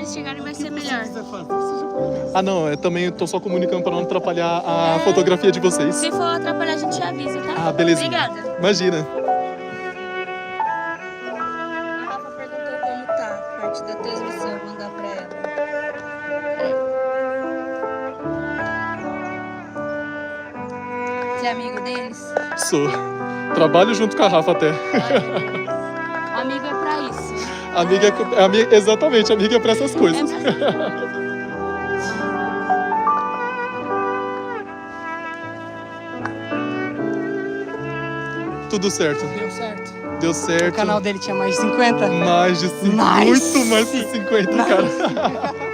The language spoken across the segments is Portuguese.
eles chegarem vai ser melhor. Ah, não, eu também tô só comunicando pra não atrapalhar a fotografia de vocês. Se for atrapalhar, a gente avisa, tá? Ah, beleza. Obrigada. Imagina. A Rafa perguntou como tá a parte da transmissão, vou mandar pra ela. Você é amigo deles? Sou. Trabalho junto com a Rafa até. Amigo é pra isso. Exatamente, amiga é pra essas coisas. Tudo certo. Deu certo. Deu certo. O canal dele tinha mais de 50? Mais de 50. Muito mais de 50, cara.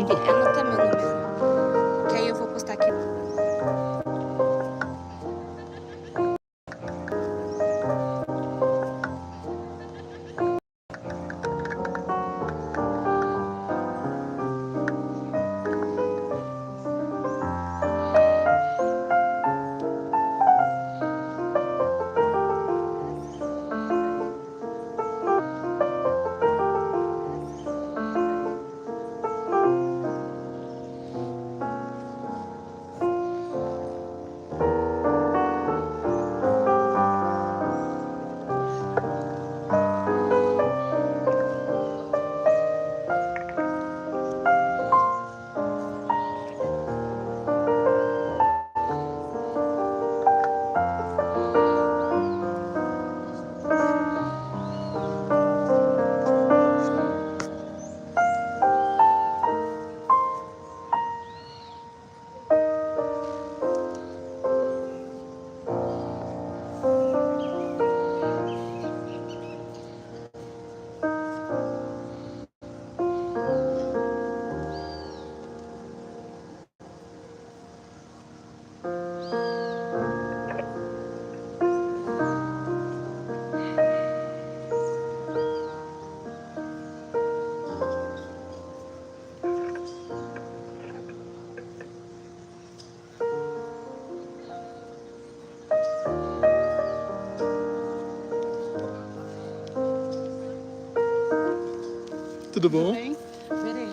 Anota meu número, que aí eu vou postar aqui. Tudo bom? Bem? Peraí.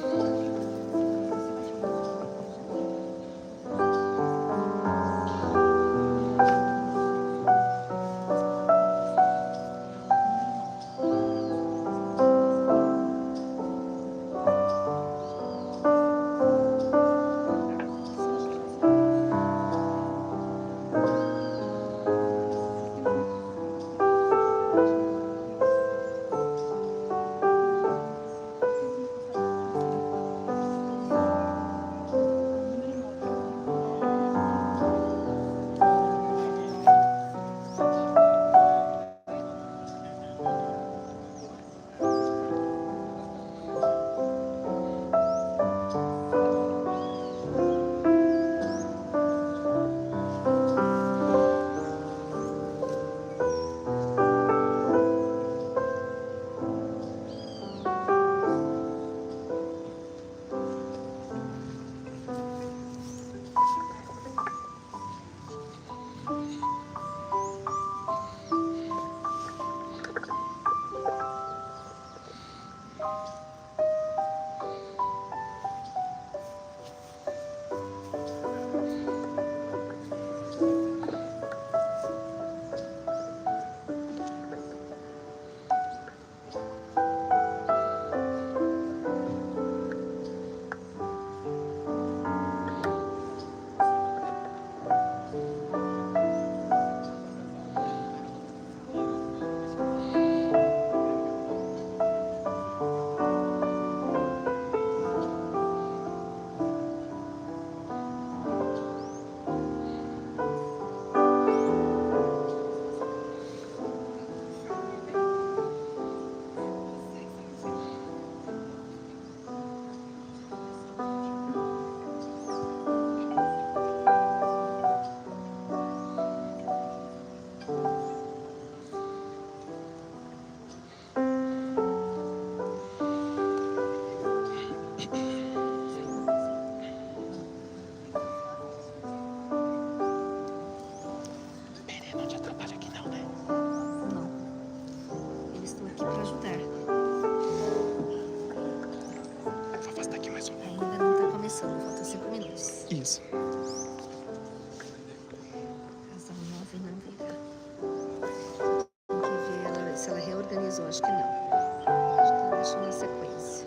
aqui pra ajudar. Vou afastar aqui mais um. Ainda não tá começando, faltam 5 minutos. Isso. Casal 9 não virá. Tem que ver se ela reorganizou, acho que não. Acho que ela deixou na sequência.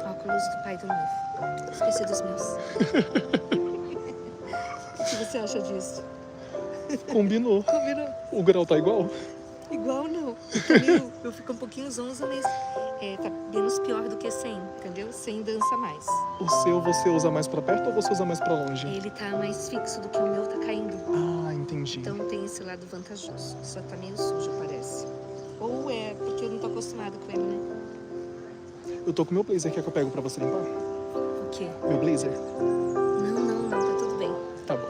Óculos do pai do noivo. Esqueci dos meus. O que você acha disso? Combinou. Combinou. O grau tá igual? Igual não. Eu fico um pouquinho zonza, mas tá menos pior do que sem, entendeu? Sem dança mais. O seu você usa mais pra perto ou você usa mais pra longe? Ele tá mais fixo do que o meu tá caindo. Ah, entendi. Então tem esse lado vantajoso. Só tá meio sujo, parece. Ou é porque eu não tô acostumada com ele, né? Eu tô com meu blazer, quer que eu pego pra você limpar? O quê? Meu blazer? Não, tá tudo bem. Tá bom.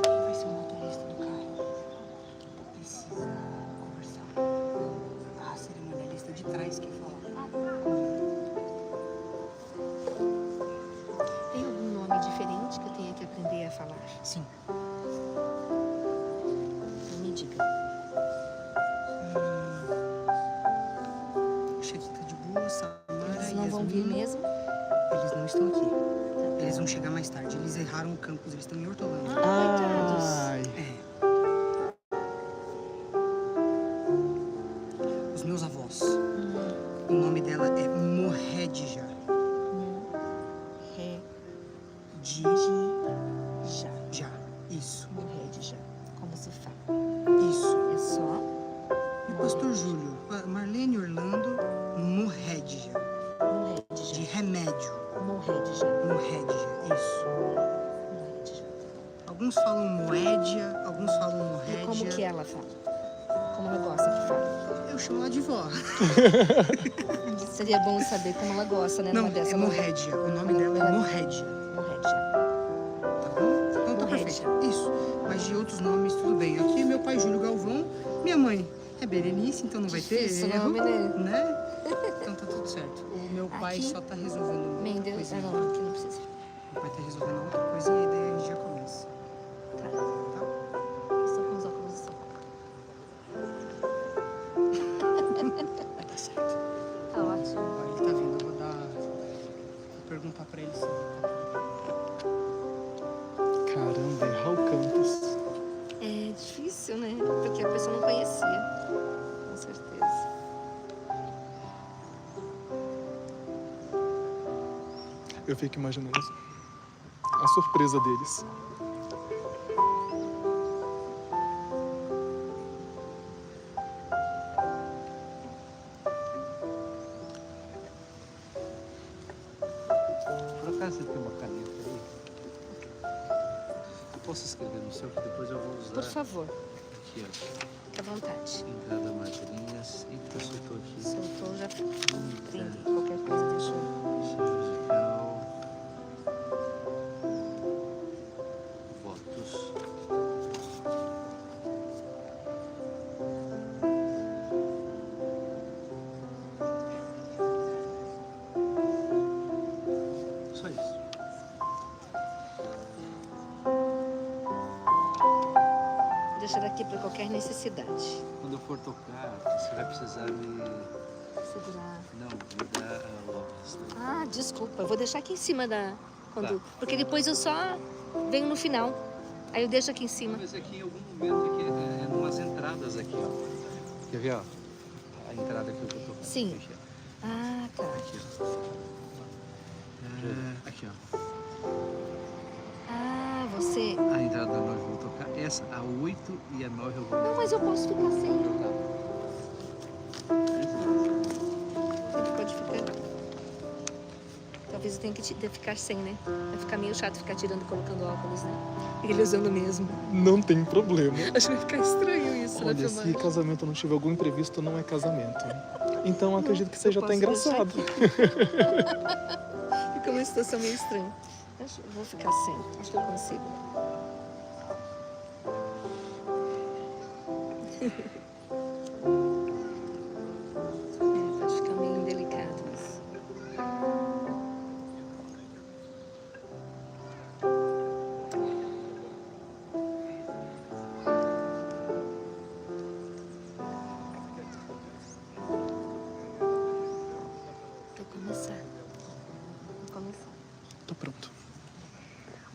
Quem vai ser o motorista do carro? Precisa conversar. A cerimonialista de trás que fala. Tem algum nome diferente que eu tenha que aprender a falar? Sim. Então me diga. Chiquita de boa, Samara Eles e não vão vir Yasmin. mesmo? Eles não estão aqui. Eles vão chegar mais tarde. Eles erraram o campus, eles estão em Hortolândia. Coitados. Ai. É. Os meus avós. O nome dela é Morredja. De Já. já. Isso. Morrer já. Como se fala? Isso. É só E o pastor Júlio. Marlene Orlando Morredja. morrer De já. remédio. Morrer já. Morredja. Isso. Morrer já. Alguns falam Moédia, alguns falam E Morrédia. como que ela fala? Como ela gosta que fala? Eu chamo ela de vó. Seria bom saber como ela gosta, né? Não, numa dessa é Morrédia. O nome dela é Morrédia. Morrer já. Tá bom? Então tá Morrédia. perfeito. Isso. Mas de outros nomes, tudo bem. Aqui é meu pai Júlio Galvão, minha mãe é Berenice, então não vai ter Difícil erro, nome, né? né? Então tá tudo certo. O meu pai Aqui? só tá resolvendo Mendes. coisinha. Ah, não, aqui não precisa. Meu pai tá resolvendo outra coisinha e daí a gente já começa. Tá. Tá? Estou com os óculos do sol. Tá certo. Tá ótimo. Ó, ele tá vindo, eu vou perguntar pra ele se ele tá. Caramba, errar o campus. É difícil, né? Porque a pessoa não conhecia. Com certeza. Eu fico imaginando a surpresa deles. Por acaso você tem uma caneta aí? Eu posso escrever no seu, que depois eu vou usar. Por favor, Aqui, ó. fica à vontade. Entrada madrinhas. Eita, soltou aqui. Soltou, já prendi. Qualquer coisa, deixa eu... Show musical. Votos. Só isso. Deixa daqui para qualquer necessidade. Quando eu for tocar, você vai precisar me... Segurar. Não, me dar a Lopes. Né? Ah, desculpa. Eu vou deixar aqui em cima da... Quando... Tá. Porque depois eu só venho no final. Aí eu deixo aqui em cima. Mas aqui em algum momento, aqui, é numas entradas aqui, ó. Quer ver, ó? A entrada que eu tô tocando. Sim. Aqui, Ah, tá. ó. Aqui, ó. Aqui, ó. Ah, você... A entrada da 9 eu vou tocar. Essa, a 8 e a 9 eu vou Não, mas eu posso ficar sem. tocar. Ele pode ficar. Talvez eu tenha que ficar sem, né? Vai ficar meio chato ficar tirando e colocando óculos, né? Ele usando mesmo. Não tem problema. Acho que vai ficar estranho isso, Olha, né, se filmagem? casamento não tiver algum imprevisto, não é casamento. Então acredito que seja eu até posso deixar engraçado. Fica uma situação meio estranha. Eu vou ficar sem. Acho que eu consigo.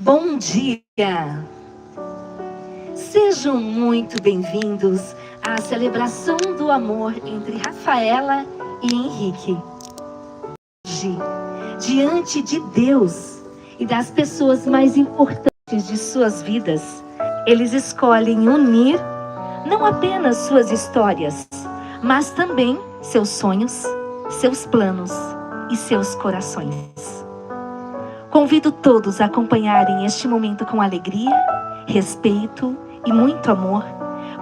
Bom dia! Sejam muito bem-vindos à celebração do amor entre Rafaela e Henrique. Hoje, diante de Deus e das pessoas mais importantes de suas vidas, eles escolhem unir não apenas suas histórias, mas também seus sonhos, seus planos e seus corações. Convido todos a acompanharem este momento com alegria, respeito e muito amor,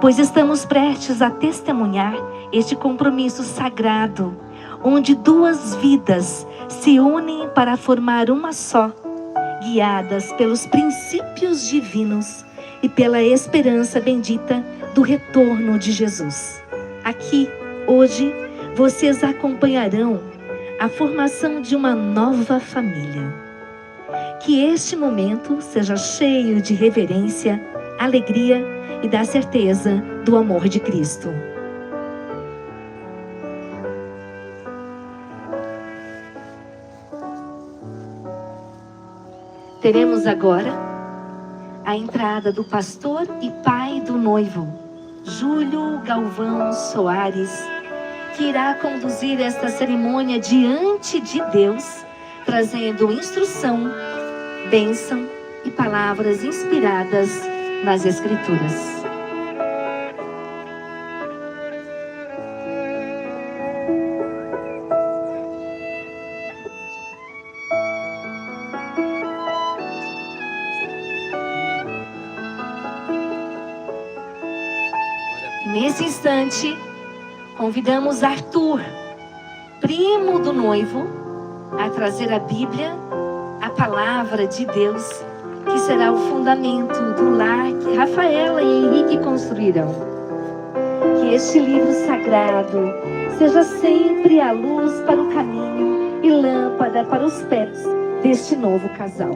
pois estamos prestes a testemunhar este compromisso sagrado, onde duas vidas se unem para formar uma só, guiadas pelos princípios divinos e pela esperança bendita do retorno de Jesus. Aqui, hoje, vocês acompanharão a formação de uma nova família. Que este momento seja cheio de reverência, alegria e da certeza do amor de Cristo. Teremos agora a entrada do pastor e pai do noivo, Júlio Galvão Soares, que irá conduzir esta cerimônia diante de Deus, trazendo instrução, bênção e palavras inspiradas nas Escrituras. Nesse instante, convidamos Arthur, primo do noivo, a trazer a Bíblia, a palavra de Deus, que será o fundamento do lar que Rafaela e Henrique construirão. Que este livro sagrado seja sempre a luz para o caminho e lâmpada para os pés deste novo casal.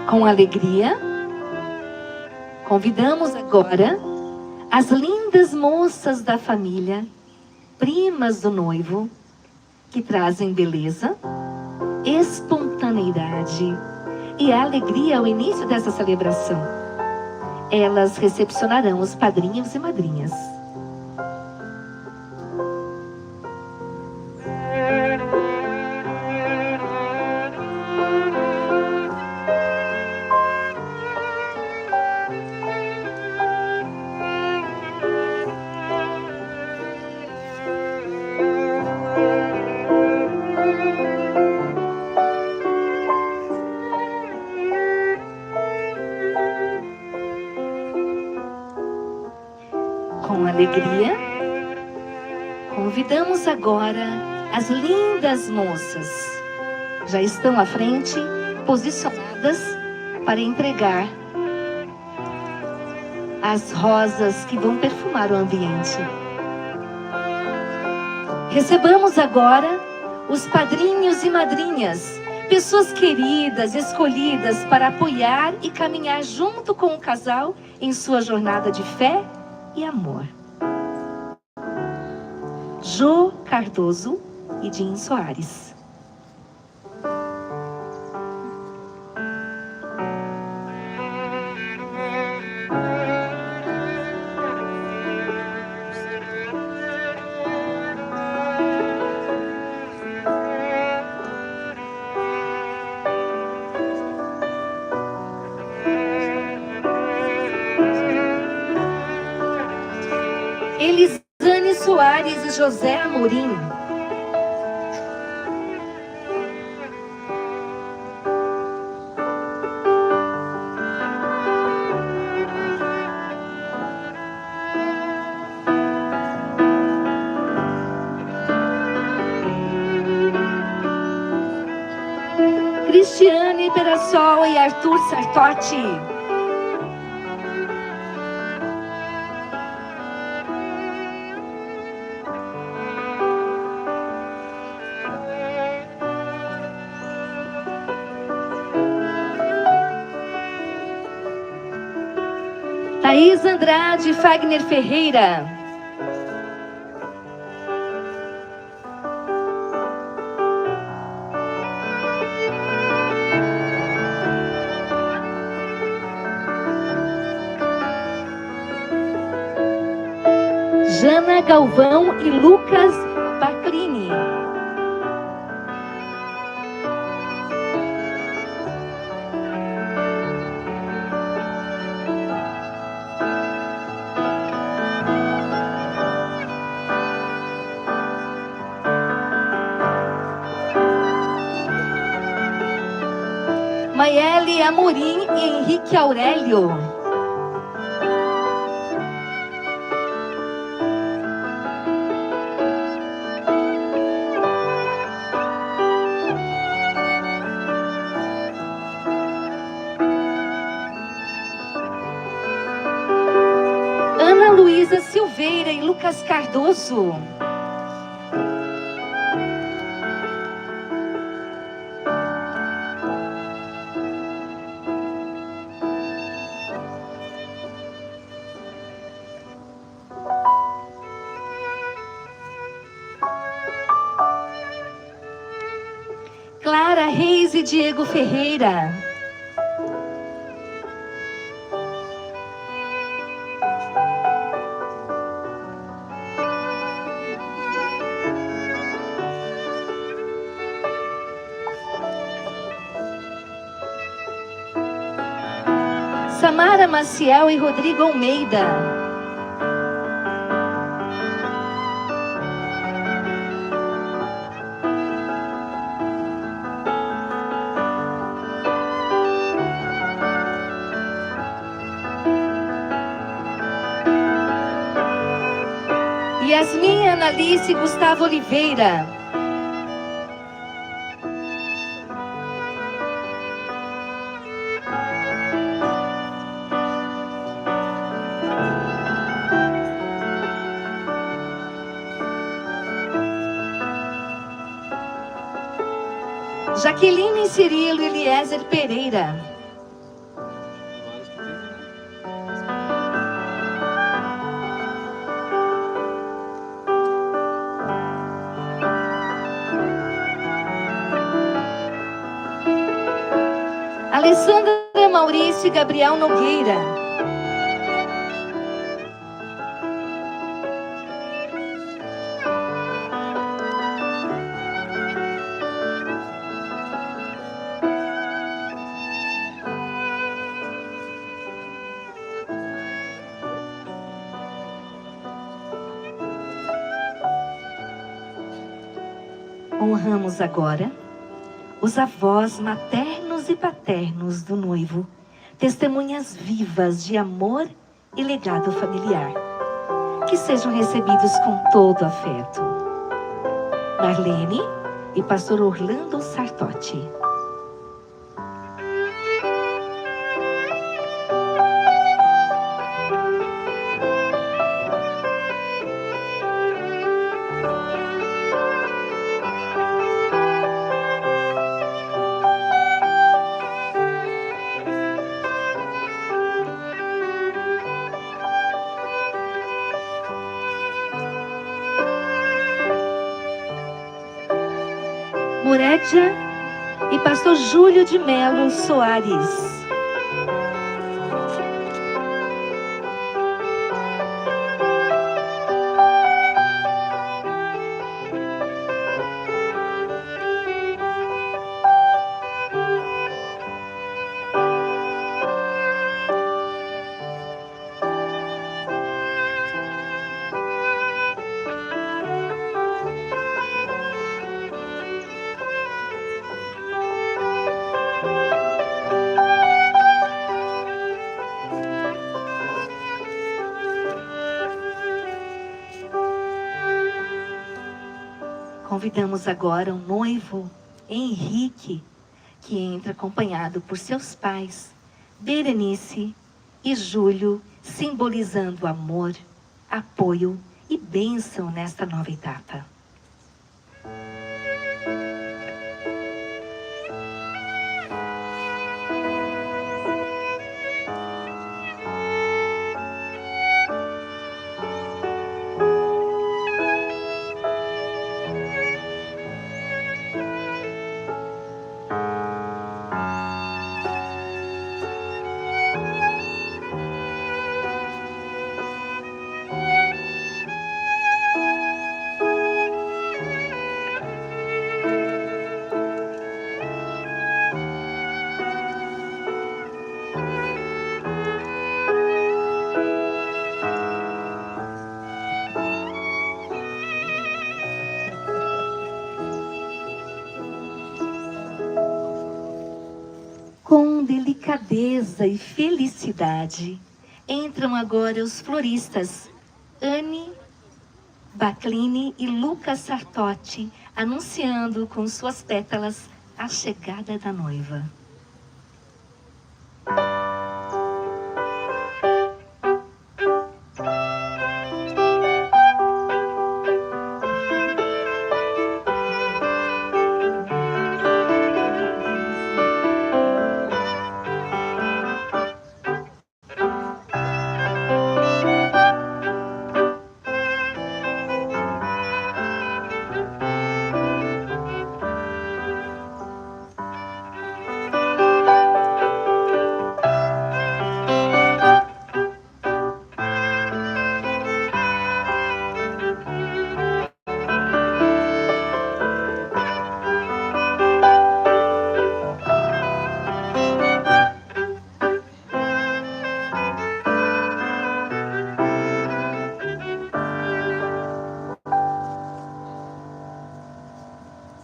Com alegria, convidamos agora as lindas moças da família, primas do noivo, que trazem beleza, espontaneidade e alegria ao início dessa celebração. Elas recepcionarão os padrinhos e madrinhas. Com alegria, convidamos agora as lindas moças. Já estão à frente, posicionadas para entregar as rosas que vão perfumar o ambiente. Recebamos agora os padrinhos e madrinhas, pessoas queridas, escolhidas para apoiar e caminhar junto com o casal em sua jornada de fé e amor. Jô Cardoso e Jim Soares. Elisane Soares e José Amorim. Cristiane Perassol e Arthur Sartotti. Thaís Andrade e Fagner Ferreira. Jana Galvão e Lucas Bacrini. Maiele Amorim e Henrique Aurélio. Ana Luísa Silveira e Lucas Cardoso. Clara Reis e Diego Ferreira. Samara Maciel e Rodrigo Almeida. Yasmin Analice e Gustavo Oliveira. Jaqueline Cirilo Eliezer Pereira. Alessandra Maurício e Gabriel Nogueira. Honramos agora os avós maternos e paternos do noivo, testemunhas vivas de amor e legado familiar, que sejam recebidos com todo afeto. Marlene e pastor Orlando Sartotti. Morédia e pastor Júlio de Melo Soares. Convidamos agora o noivo Henrique, que entra acompanhado por seus pais, Berenice e Júlio, simbolizando amor, apoio e bênção nesta nova etapa. com delicadeza e felicidade, entram agora os floristas Anne Baclini e Lucas Sartotti, anunciando com suas pétalas a chegada da noiva.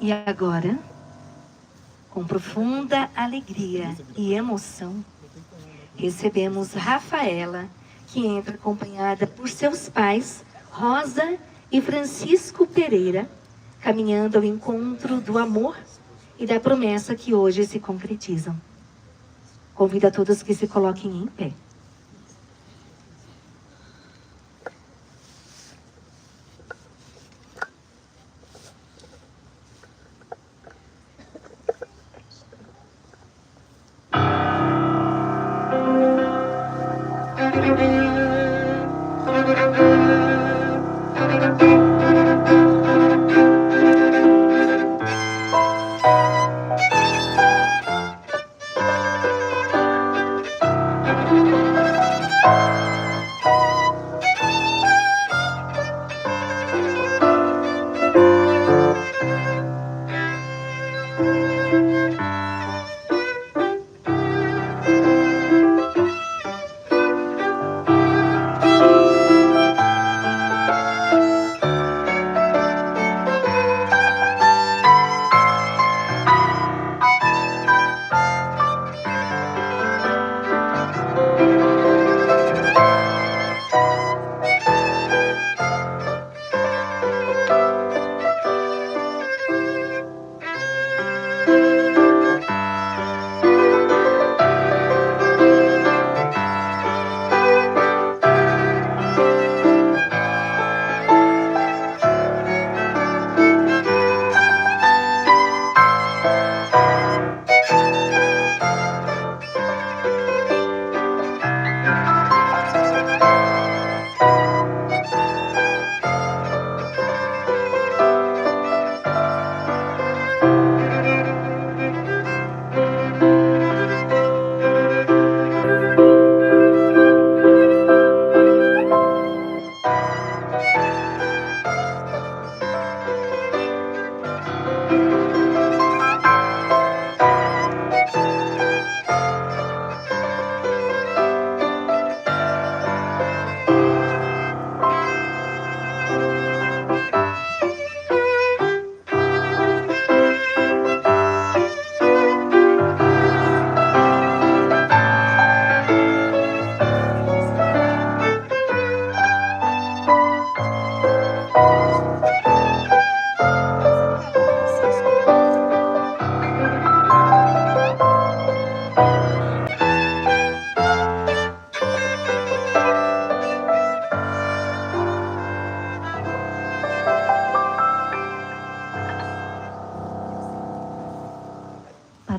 E agora, com profunda alegria e emoção, recebemos Rafaela, que entra acompanhada por seus pais, Rosa e Francisco Pereira, caminhando ao encontro do amor e da promessa que hoje se concretizam. Convido a todos que se coloquem em pé.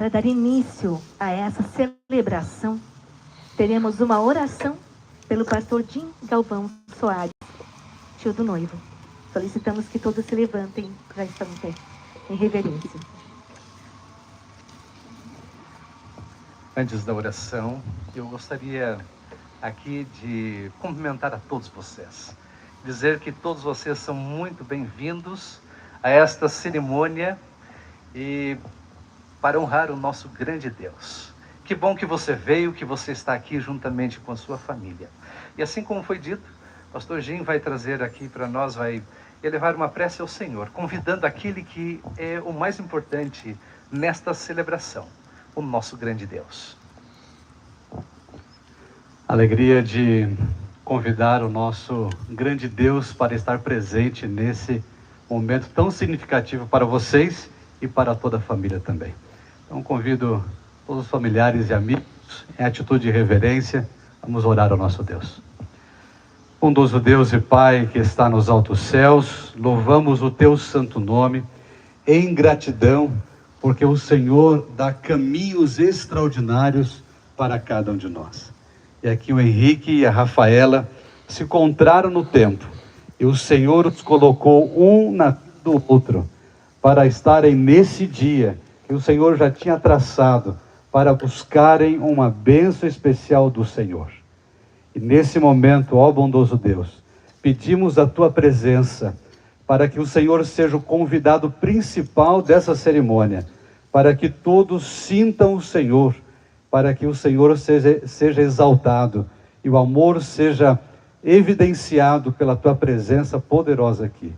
Para dar início a essa celebração, teremos uma oração pelo pastor Jim Galvão Soares, tio do noivo. Solicitamos que todos se levantem, já estão em pé, em reverência. Antes da oração, eu gostaria aqui de cumprimentar a todos vocês. Dizer que todos vocês são muito bem-vindos a esta cerimônia e para honrar o nosso grande Deus. Que bom que você veio, que você está aqui juntamente com a sua família. E assim como foi dito, o pastor Jim vai trazer aqui para nós, vai elevar uma prece ao Senhor, convidando aquele que é o mais importante nesta celebração, o nosso grande Deus. Alegria de convidar o nosso grande Deus para estar presente nesse momento tão significativo para vocês e para toda a família também. Então convido todos os familiares e amigos, em atitude de reverência, vamos orar ao nosso Deus. Bondoso Deus e Pai que está nos altos céus, louvamos o Teu santo nome em gratidão, porque o Senhor dá caminhos extraordinários para cada um de nós. E aqui o Henrique e a Rafaela se encontraram no tempo, e o Senhor os colocou um na do outro, para estarem nesse dia que o Senhor já tinha traçado, para buscarem uma bênção especial do Senhor. E nesse momento, ó bondoso Deus, pedimos a Tua presença, para que o Senhor seja o convidado principal dessa cerimônia, para que todos sintam o Senhor, para que o Senhor seja exaltado e o amor seja evidenciado pela Tua presença poderosa aqui.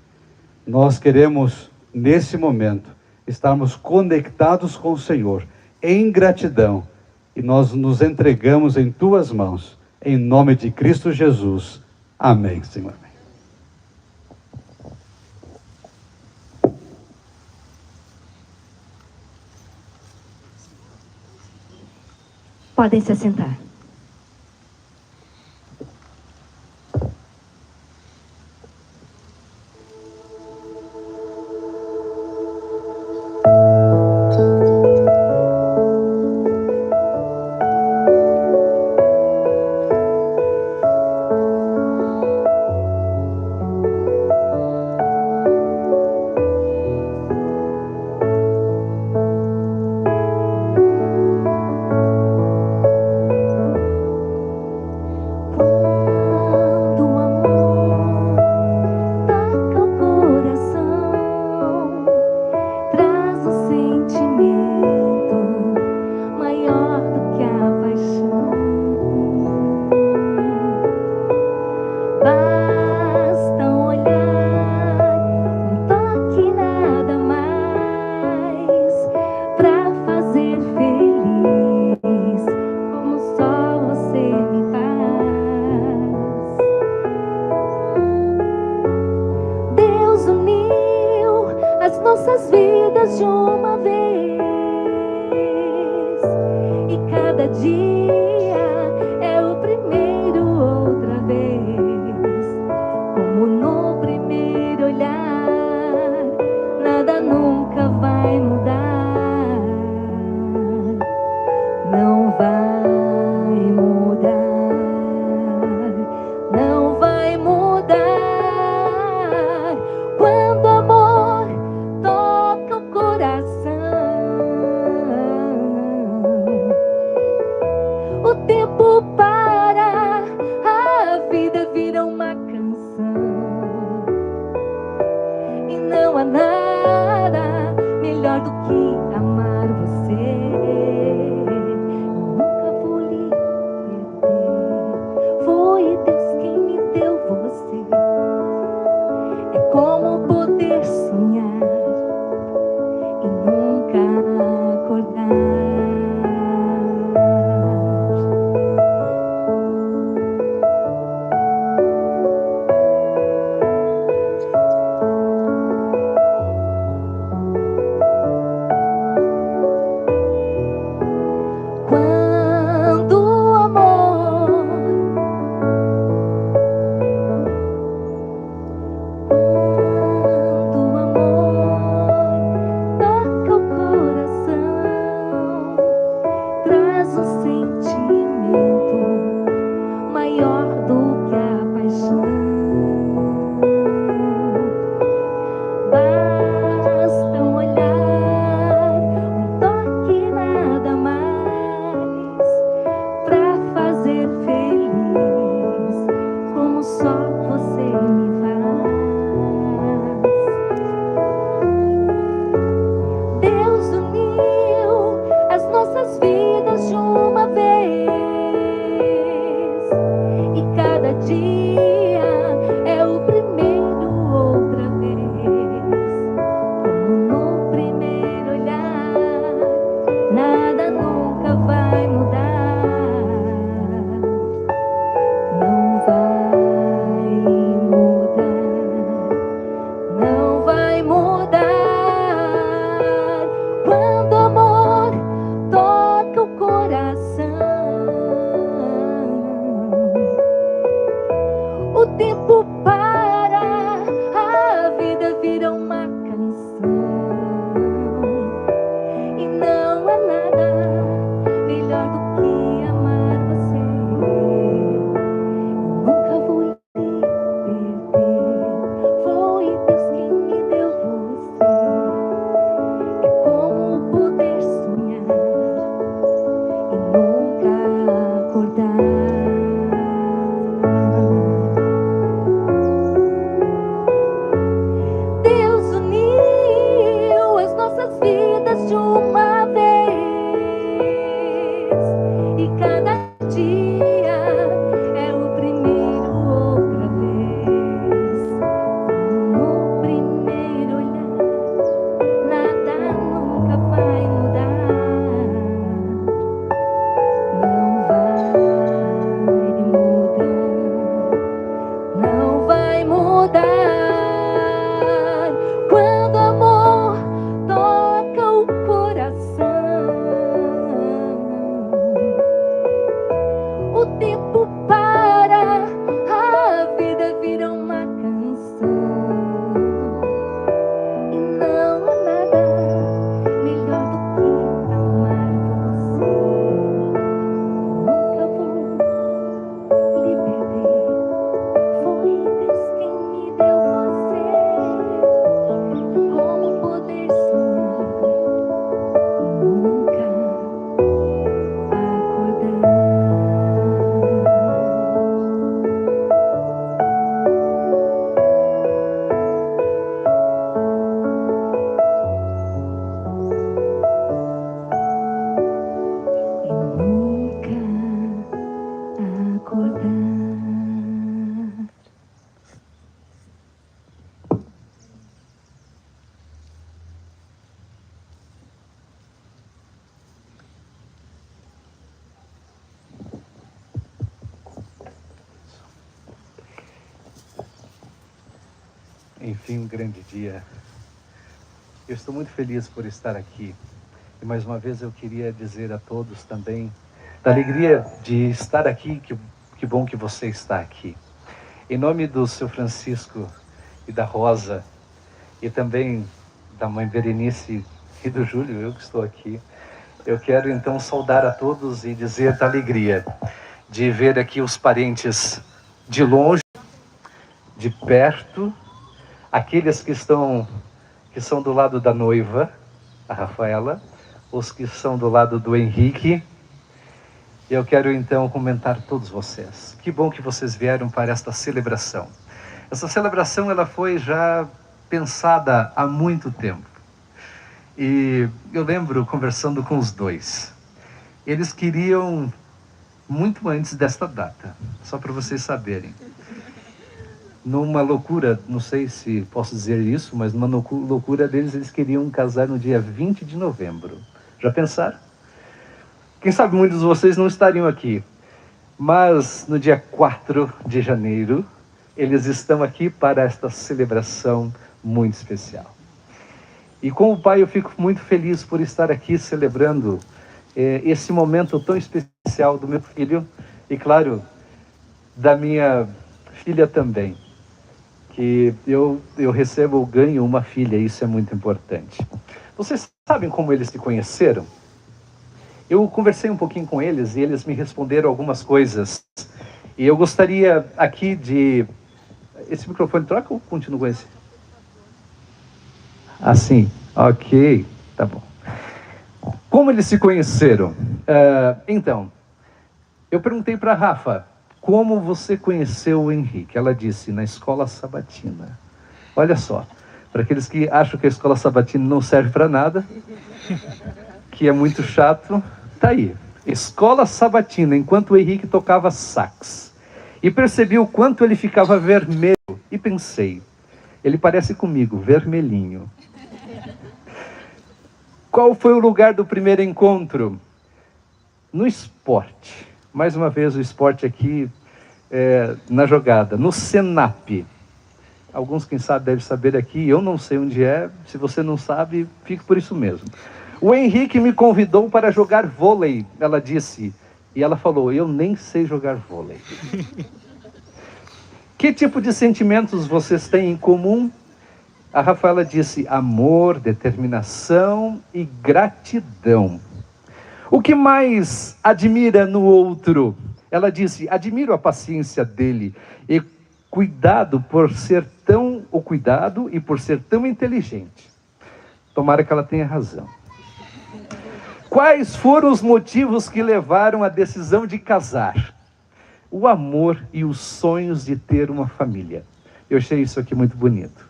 Nós queremos, nesse momento, estarmos conectados com o Senhor, em gratidão, e nós nos entregamos em Tuas mãos, em nome de Cristo Jesus. Amém, Senhor. Podem se assentar. Deus uniu as nossas vidas de uma vez, e cada dia é o primeiro outra vez. No primeiro olhar, nada nunca vai mudar. Não vai mudar. Quando o amor toca o coração, o tempo para, a vida vira uma canção. E não há nada melhor do que amar você. Nunca vou lhe perder. Foi Deus quem me deu você. Como poder sonhar e nunca acordar? E nunca acordar. Enfim, um grande dia. Eu estou muito feliz por estar aqui. E mais uma vez eu queria dizer a todos também da alegria de estar aqui, que bom que você está aqui. Em nome do seu Francisco e da Rosa, e também da mãe Berenice e do Júlio, eu que estou aqui, eu quero então saudar a todos e dizer da alegria de ver aqui os parentes de longe, de perto, aqueles que são do lado da noiva, a Rafaela, os que são do lado do Henrique. Eu quero então comentar todos vocês. Que bom que vocês vieram para esta celebração. Essa celebração ela foi já pensada há muito tempo. E eu lembro conversando com os dois. Eles queriam muito antes desta data, só para vocês saberem. Numa loucura, não sei se posso dizer isso, mas numa loucura deles, eles queriam casar no dia 20 de novembro. Já pensaram? Quem sabe muitos de vocês não estariam aqui, mas no dia 4 de janeiro, eles estão aqui para esta celebração muito especial. E como pai, eu fico muito feliz por estar aqui celebrando esse momento tão especial do meu filho e, claro, da minha filha também. Que eu recebo, ganho uma filha, isso é muito importante. Vocês sabem como eles se conheceram? Eu conversei um pouquinho com eles e eles me responderam algumas coisas. E eu gostaria aqui de... Esse microfone troca ou continua com esse? Assim, ok, tá bom. Como eles se conheceram? Então, eu perguntei para a Rafa, como você conheceu o Henrique? Ela disse, na escola sabatina. Olha só, para aqueles que acham que a escola sabatina não serve para nada, que é muito chato, tá aí. Escola sabatina, enquanto o Henrique tocava sax. E percebi o quanto ele ficava vermelho. E pensei, ele parece comigo, vermelhinho. Qual foi o lugar do primeiro encontro? No esporte. Mais uma vez o esporte aqui na jogada, no Senap. Alguns, quem sabe, devem saber aqui, eu não sei onde é, se você não sabe, fique por isso mesmo. O Henrique me convidou para jogar vôlei, ela disse, e ela falou, eu nem sei jogar vôlei. Que tipo de sentimentos vocês têm em comum? A Rafaela disse, amor, determinação e gratidão. O que mais admira no outro? Ela disse, admiro a paciência dele e o cuidado e por ser tão inteligente. Tomara que ela tenha razão. Quais foram os motivos que levaram à decisão de casar? O amor e os sonhos de ter uma família. Eu achei isso aqui muito bonito.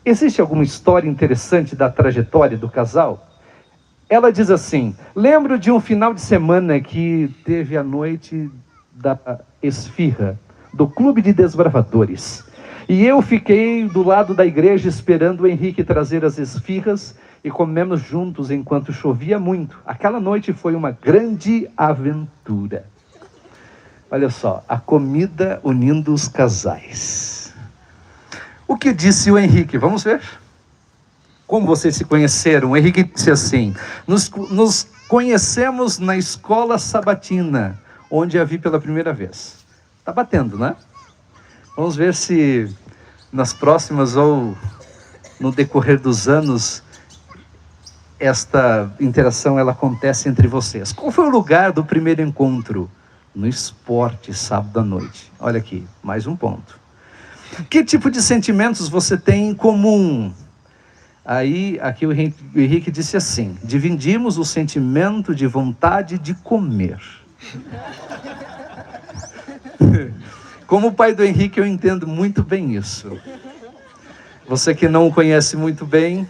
Existe alguma história interessante da trajetória do casal? Ela diz assim: lembro de um final de semana que teve a noite da esfirra, do Clube de Desbravadores. E eu fiquei do lado da igreja esperando o Henrique trazer as esfirras e comemos juntos enquanto chovia muito. Aquela noite foi uma grande aventura. Olha só, a comida unindo os casais. O que disse o Henrique? Vamos ver. Como vocês se conheceram? O Henrique disse assim: nos conhecemos na escola sabatina, onde a vi pela primeira vez. Tá batendo, né? Vamos ver se nas próximas ou no decorrer dos anos esta interação ela acontece entre vocês. Qual foi o lugar do primeiro encontro? No esporte, sábado à noite. Olha aqui, mais um ponto. Que tipo de sentimentos você tem em comum? Aí, aqui o Henrique disse assim: dividimos o sentimento de vontade de comer. Como pai do Henrique, eu entendo muito bem isso. Você que não o conhece muito bem,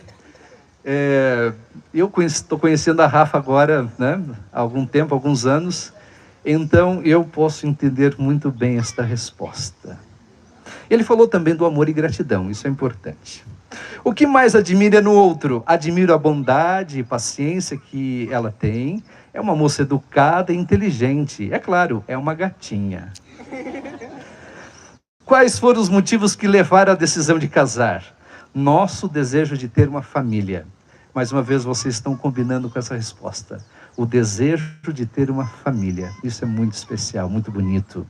eu estou conhecendo a Rafa agora, né, há algum tempo, alguns anos, então eu posso entender muito bem esta resposta. Ele falou também do amor e gratidão, isso é importante. O que mais admira no outro? Admiro a bondade e paciência que ela tem. É uma moça educada e inteligente. É claro, é uma gatinha. Quais foram os motivos que levaram à decisão de casar? Nosso desejo de ter uma família. Mais uma vez, vocês estão combinando com essa resposta. O desejo de ter uma família. Isso é muito especial, muito bonito.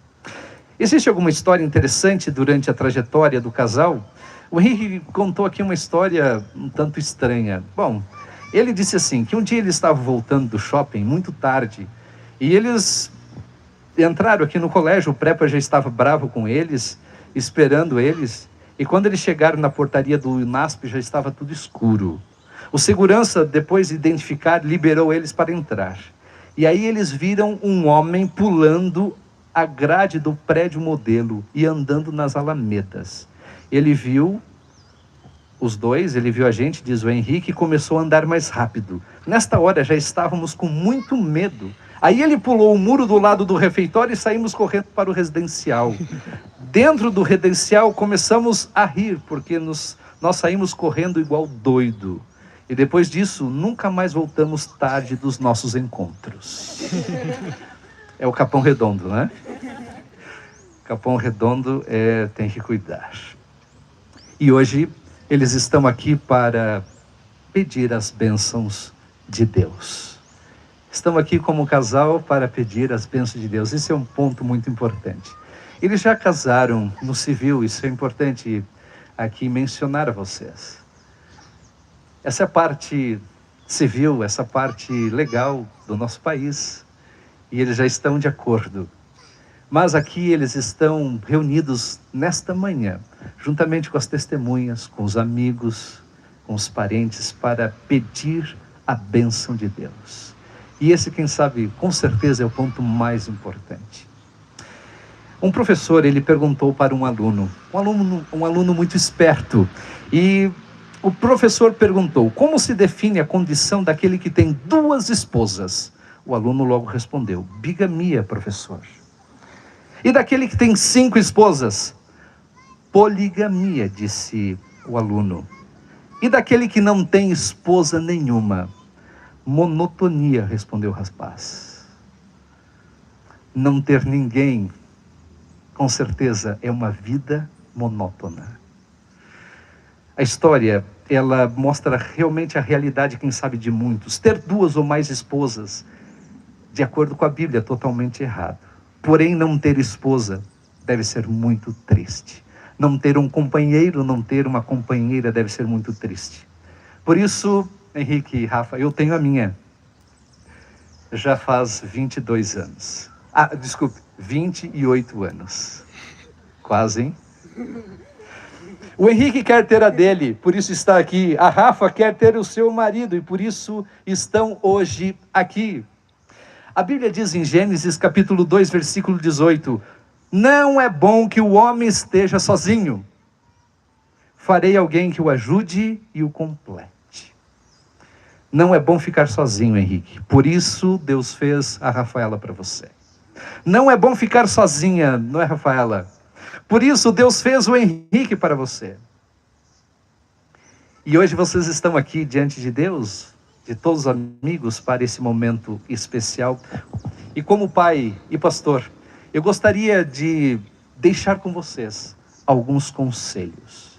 Existe alguma história interessante durante a trajetória do casal? O Henrique contou aqui uma história um tanto estranha. Bom, ele disse assim, que um dia ele estava voltando do shopping muito tarde, e eles entraram aqui no colégio, o prepa já estava bravo com eles, esperando eles, e quando eles chegaram na portaria do INASP já estava tudo escuro. O segurança, depois de identificar, liberou eles para entrar. E aí eles viram um homem pulando a grade do prédio modelo e andando nas alamedas. Ele viu os dois, ele viu a gente, diz o Henrique, e começou a andar mais rápido. Nesta hora já estávamos com muito medo. Aí ele pulou o muro do lado do refeitório e saímos correndo para o residencial. Dentro do residencial começamos a rir, porque nós saímos correndo igual doido. E depois disso, nunca mais voltamos tarde dos nossos encontros. É o Capão Redondo, né? Capão Redondo tem que cuidar. E hoje eles estão aqui para pedir as bênçãos de Deus. Estão aqui como casal para pedir as bênçãos de Deus. Esse é um ponto muito importante. Eles já casaram no civil, isso é importante aqui mencionar a vocês. Essa é a parte civil, essa parte legal do nosso país. E eles já estão de acordo. Mas aqui eles estão reunidos nesta manhã, juntamente com as testemunhas, com os amigos, com os parentes, para pedir a bênção de Deus. E esse, quem sabe, com certeza é o ponto mais importante. Um professor, ele perguntou para um aluno muito esperto, e o professor perguntou: como se define a condição daquele que tem 2 esposas? O aluno logo respondeu: bigamia, professor. E daquele que tem 5 esposas? Poligamia, disse o aluno. E daquele que não tem esposa nenhuma? Monotonia, respondeu o rapaz. Não ter ninguém, com certeza, é uma vida monótona. A história, ela mostra realmente a realidade, quem sabe, de muitos. Ter 2 ou mais esposas, de acordo com a Bíblia, é totalmente errado. Porém, não ter esposa deve ser muito triste. Não ter um companheiro, não ter uma companheira deve ser muito triste. Por isso, Henrique e Rafa, eu tenho a minha. Já faz 22 anos. 28 anos. Quase, hein? O Henrique quer ter a dele, por isso está aqui. A Rafa quer ter o seu marido e por isso estão hoje aqui. A Bíblia diz em Gênesis capítulo 2, versículo 18: não é bom que o homem esteja sozinho. Farei alguém que o ajude e o complete. Não é bom ficar sozinho, Henrique. Por isso Deus fez a Rafaela para você. Não é bom ficar sozinha, não é, Rafaela? Por isso Deus fez o Henrique para você. E hoje vocês estão aqui diante de Deus, de todos os amigos, para esse momento especial. E como pai e pastor, eu gostaria de deixar com vocês alguns conselhos.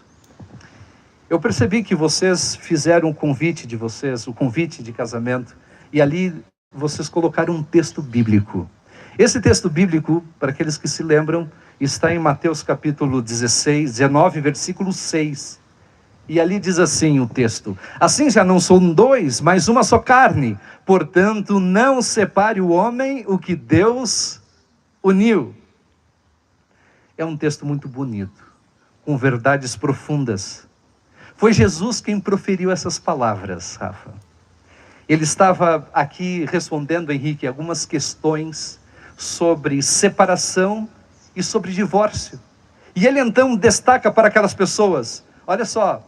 Eu percebi que vocês fizeram o convite de vocês, o convite de casamento, e ali vocês colocaram um texto bíblico. Esse texto bíblico, para aqueles que se lembram, está em Mateus capítulo 19, versículo 6. E ali diz assim o texto: assim já não são dois, mas uma só carne. Portanto, não separe o homem o que Deus uniu. É um texto muito bonito, com verdades profundas. Foi Jesus quem proferiu essas palavras, Rafa. Ele estava aqui respondendo, Henrique, algumas questões sobre separação e sobre divórcio. E ele então destaca para aquelas pessoas: olha só,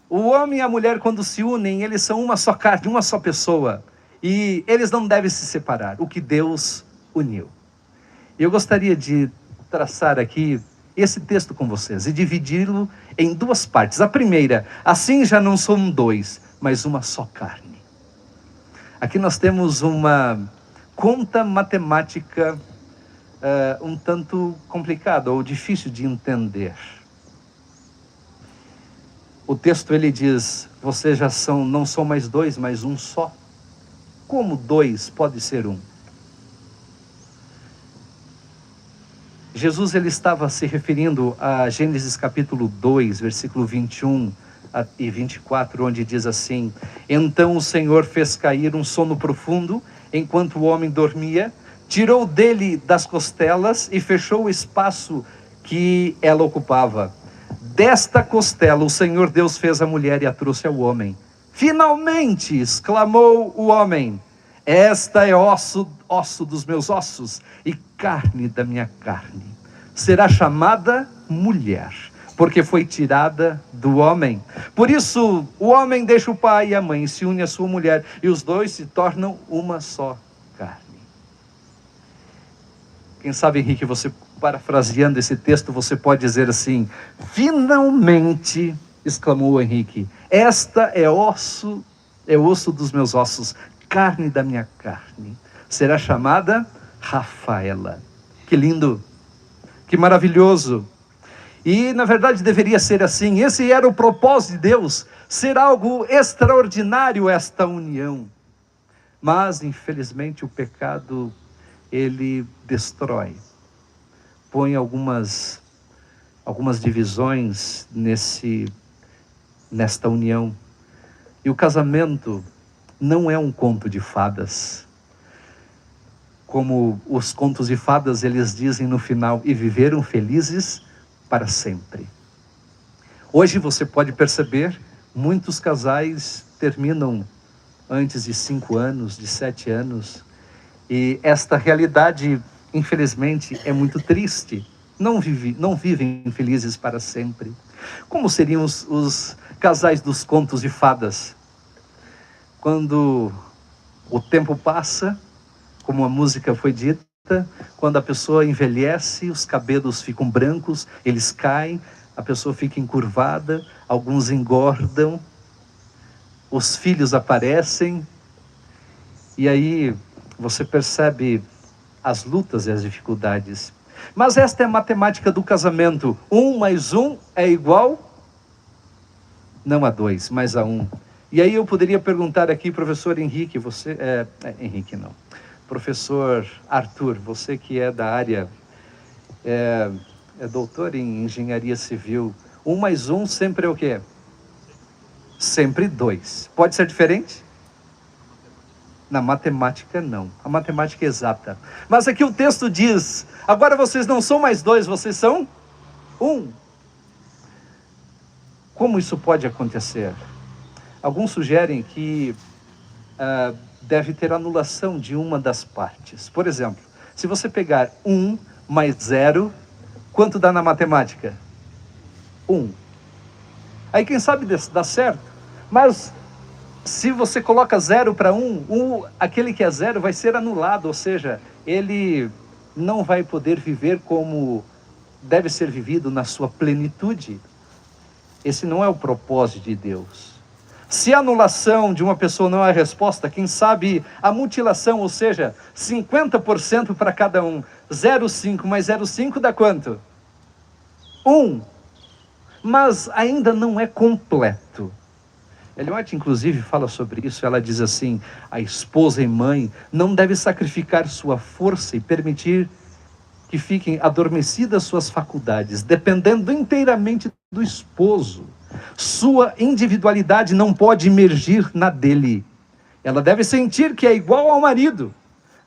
o homem e a mulher quando se unem, eles são uma só carne, uma só pessoa. E eles não devem se separar, o que Deus uniu. Eu gostaria de traçar aqui esse texto com vocês e dividi-lo em duas partes. A primeira: assim já não são dois, mas uma só carne. Aqui nós temos uma conta matemática um tanto complicada ou difícil de entender. O texto ele diz: vocês já não são mais dois, mas um só. Como dois pode ser um? Jesus ele estava se referindo a Gênesis capítulo 2, versículo 21 e 24, onde diz assim: então o Senhor fez cair um sono profundo, enquanto o homem dormia, tirou dele das costelas e fechou o espaço que ela ocupava. Desta costela o Senhor Deus fez a mulher e a trouxe ao homem. Finalmente, exclamou o homem, esta é osso dos meus ossos e carne da minha carne. Será chamada mulher, porque foi tirada do homem. Por isso, o homem deixa o pai e a mãe, se une à sua mulher, e os dois se tornam uma só carne. Quem sabe, Henrique, você parafraseando esse texto, você pode dizer assim: finalmente, exclamou Henrique, esta é osso dos meus ossos, carne da minha carne. Será chamada Rafaela. Que lindo, que maravilhoso. E na verdade deveria ser assim. Esse era o propósito de Deus, ser algo extraordinário esta união. Mas infelizmente o pecado, ele destrói, põe algumas divisões nesta união. E o casamento não é um conto de fadas, como os contos de fadas eles dizem no final: e viveram felizes para sempre. Hoje você pode perceber, muitos casais terminam antes de 5 anos, de 7 anos, e esta realidade, infelizmente, é muito triste. Não vivem felizes para sempre. Como seriam os casais dos contos de fadas? Quando o tempo passa, como a música foi dita, quando a pessoa envelhece, os cabelos ficam brancos, eles caem, a pessoa fica encurvada, alguns engordam, os filhos aparecem, e aí você percebe as lutas e as dificuldades. Mas esta é a matemática do casamento: 1 mais 1 é igual, não a 2, mas a 1. E aí eu poderia perguntar aqui, professor Henrique, você... Henrique não. Professor Arthur, você que é da área, é doutor em engenharia civil, 1 mais 1 sempre é o quê? Sempre 2. Pode ser diferente? Na matemática, não. A matemática é exata. Mas aqui o texto diz: agora vocês não são mais 2, vocês são 1. Como isso pode acontecer? Alguns sugerem que deve ter anulação de uma das partes. Por exemplo, se você pegar 1 mais 0, quanto dá na matemática? 1. Aí quem sabe dá certo, mas se você coloca 0 para 1, aquele que é 0 vai ser anulado, ou seja, ele não vai poder viver como deve ser vivido na sua plenitude. Esse não é o propósito de Deus. Se a anulação de uma pessoa não é a resposta, quem sabe a mutilação, ou seja, 50% para cada um. 0,5 mais 0,5 dá quanto? 1. Mas ainda não é completo. Ellen White, inclusive, fala sobre isso. Ela diz assim: a esposa e mãe não deve sacrificar sua força e permitir que fiquem adormecidas suas faculdades, dependendo inteiramente do esposo. Sua individualidade não pode emergir na dele. Ela deve sentir que é igual ao marido.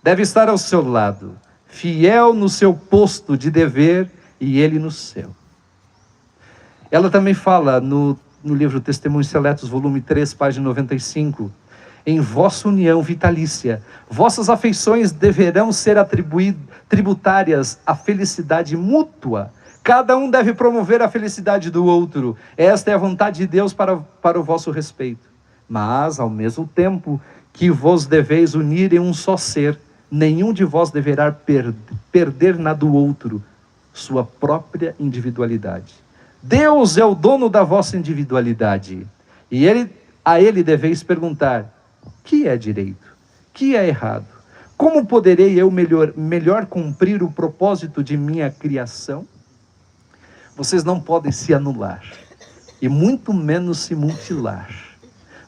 Deve estar ao seu lado, fiel no seu posto de dever e ele no seu. Ela também fala no livro Testemunhos Seletos, volume 3, página 95. Em vossa união vitalícia, vossas afeições deverão ser tributárias à felicidade mútua. Cada um deve promover a felicidade do outro. Esta é a vontade de Deus para o vosso respeito. Mas, ao mesmo tempo que vos deveis unir em um só ser, nenhum de vós deverá perder na do outro sua própria individualidade. Deus é o dono da vossa individualidade. E a ele deveis perguntar: que é direito? Que é errado? Como poderei eu melhor cumprir o propósito de minha criação? Vocês não podem se anular, e muito menos se mutilar.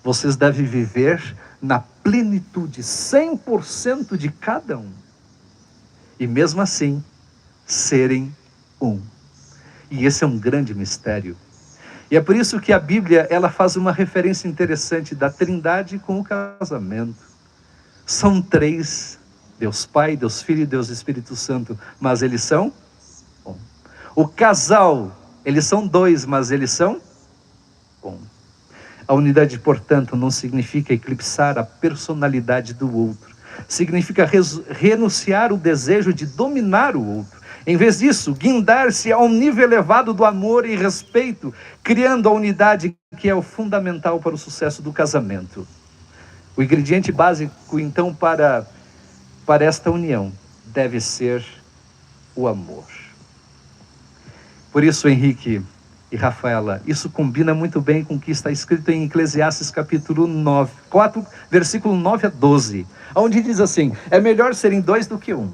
Vocês devem viver na plenitude, 100% de cada um. E mesmo assim, serem um. E esse é um grande mistério. E é por isso que a Bíblia, ela faz uma referência interessante da Trindade com o casamento. São 3, Deus Pai, Deus Filho e Deus Espírito Santo, mas eles são um. O casal, eles são 2, mas eles são um. A unidade, portanto, não significa eclipsar a personalidade do outro. Significa renunciar o desejo de dominar o outro. Em vez disso, guindar-se a um nível elevado do amor e respeito, criando a unidade que é o fundamental para o sucesso do casamento. O ingrediente básico, então, para esta união deve ser o amor. Por isso, Henrique e Rafaela, isso combina muito bem com o que está escrito em Eclesiastes capítulo 4, versículo 9 a 12, onde diz assim: é melhor serem 2 do que 1,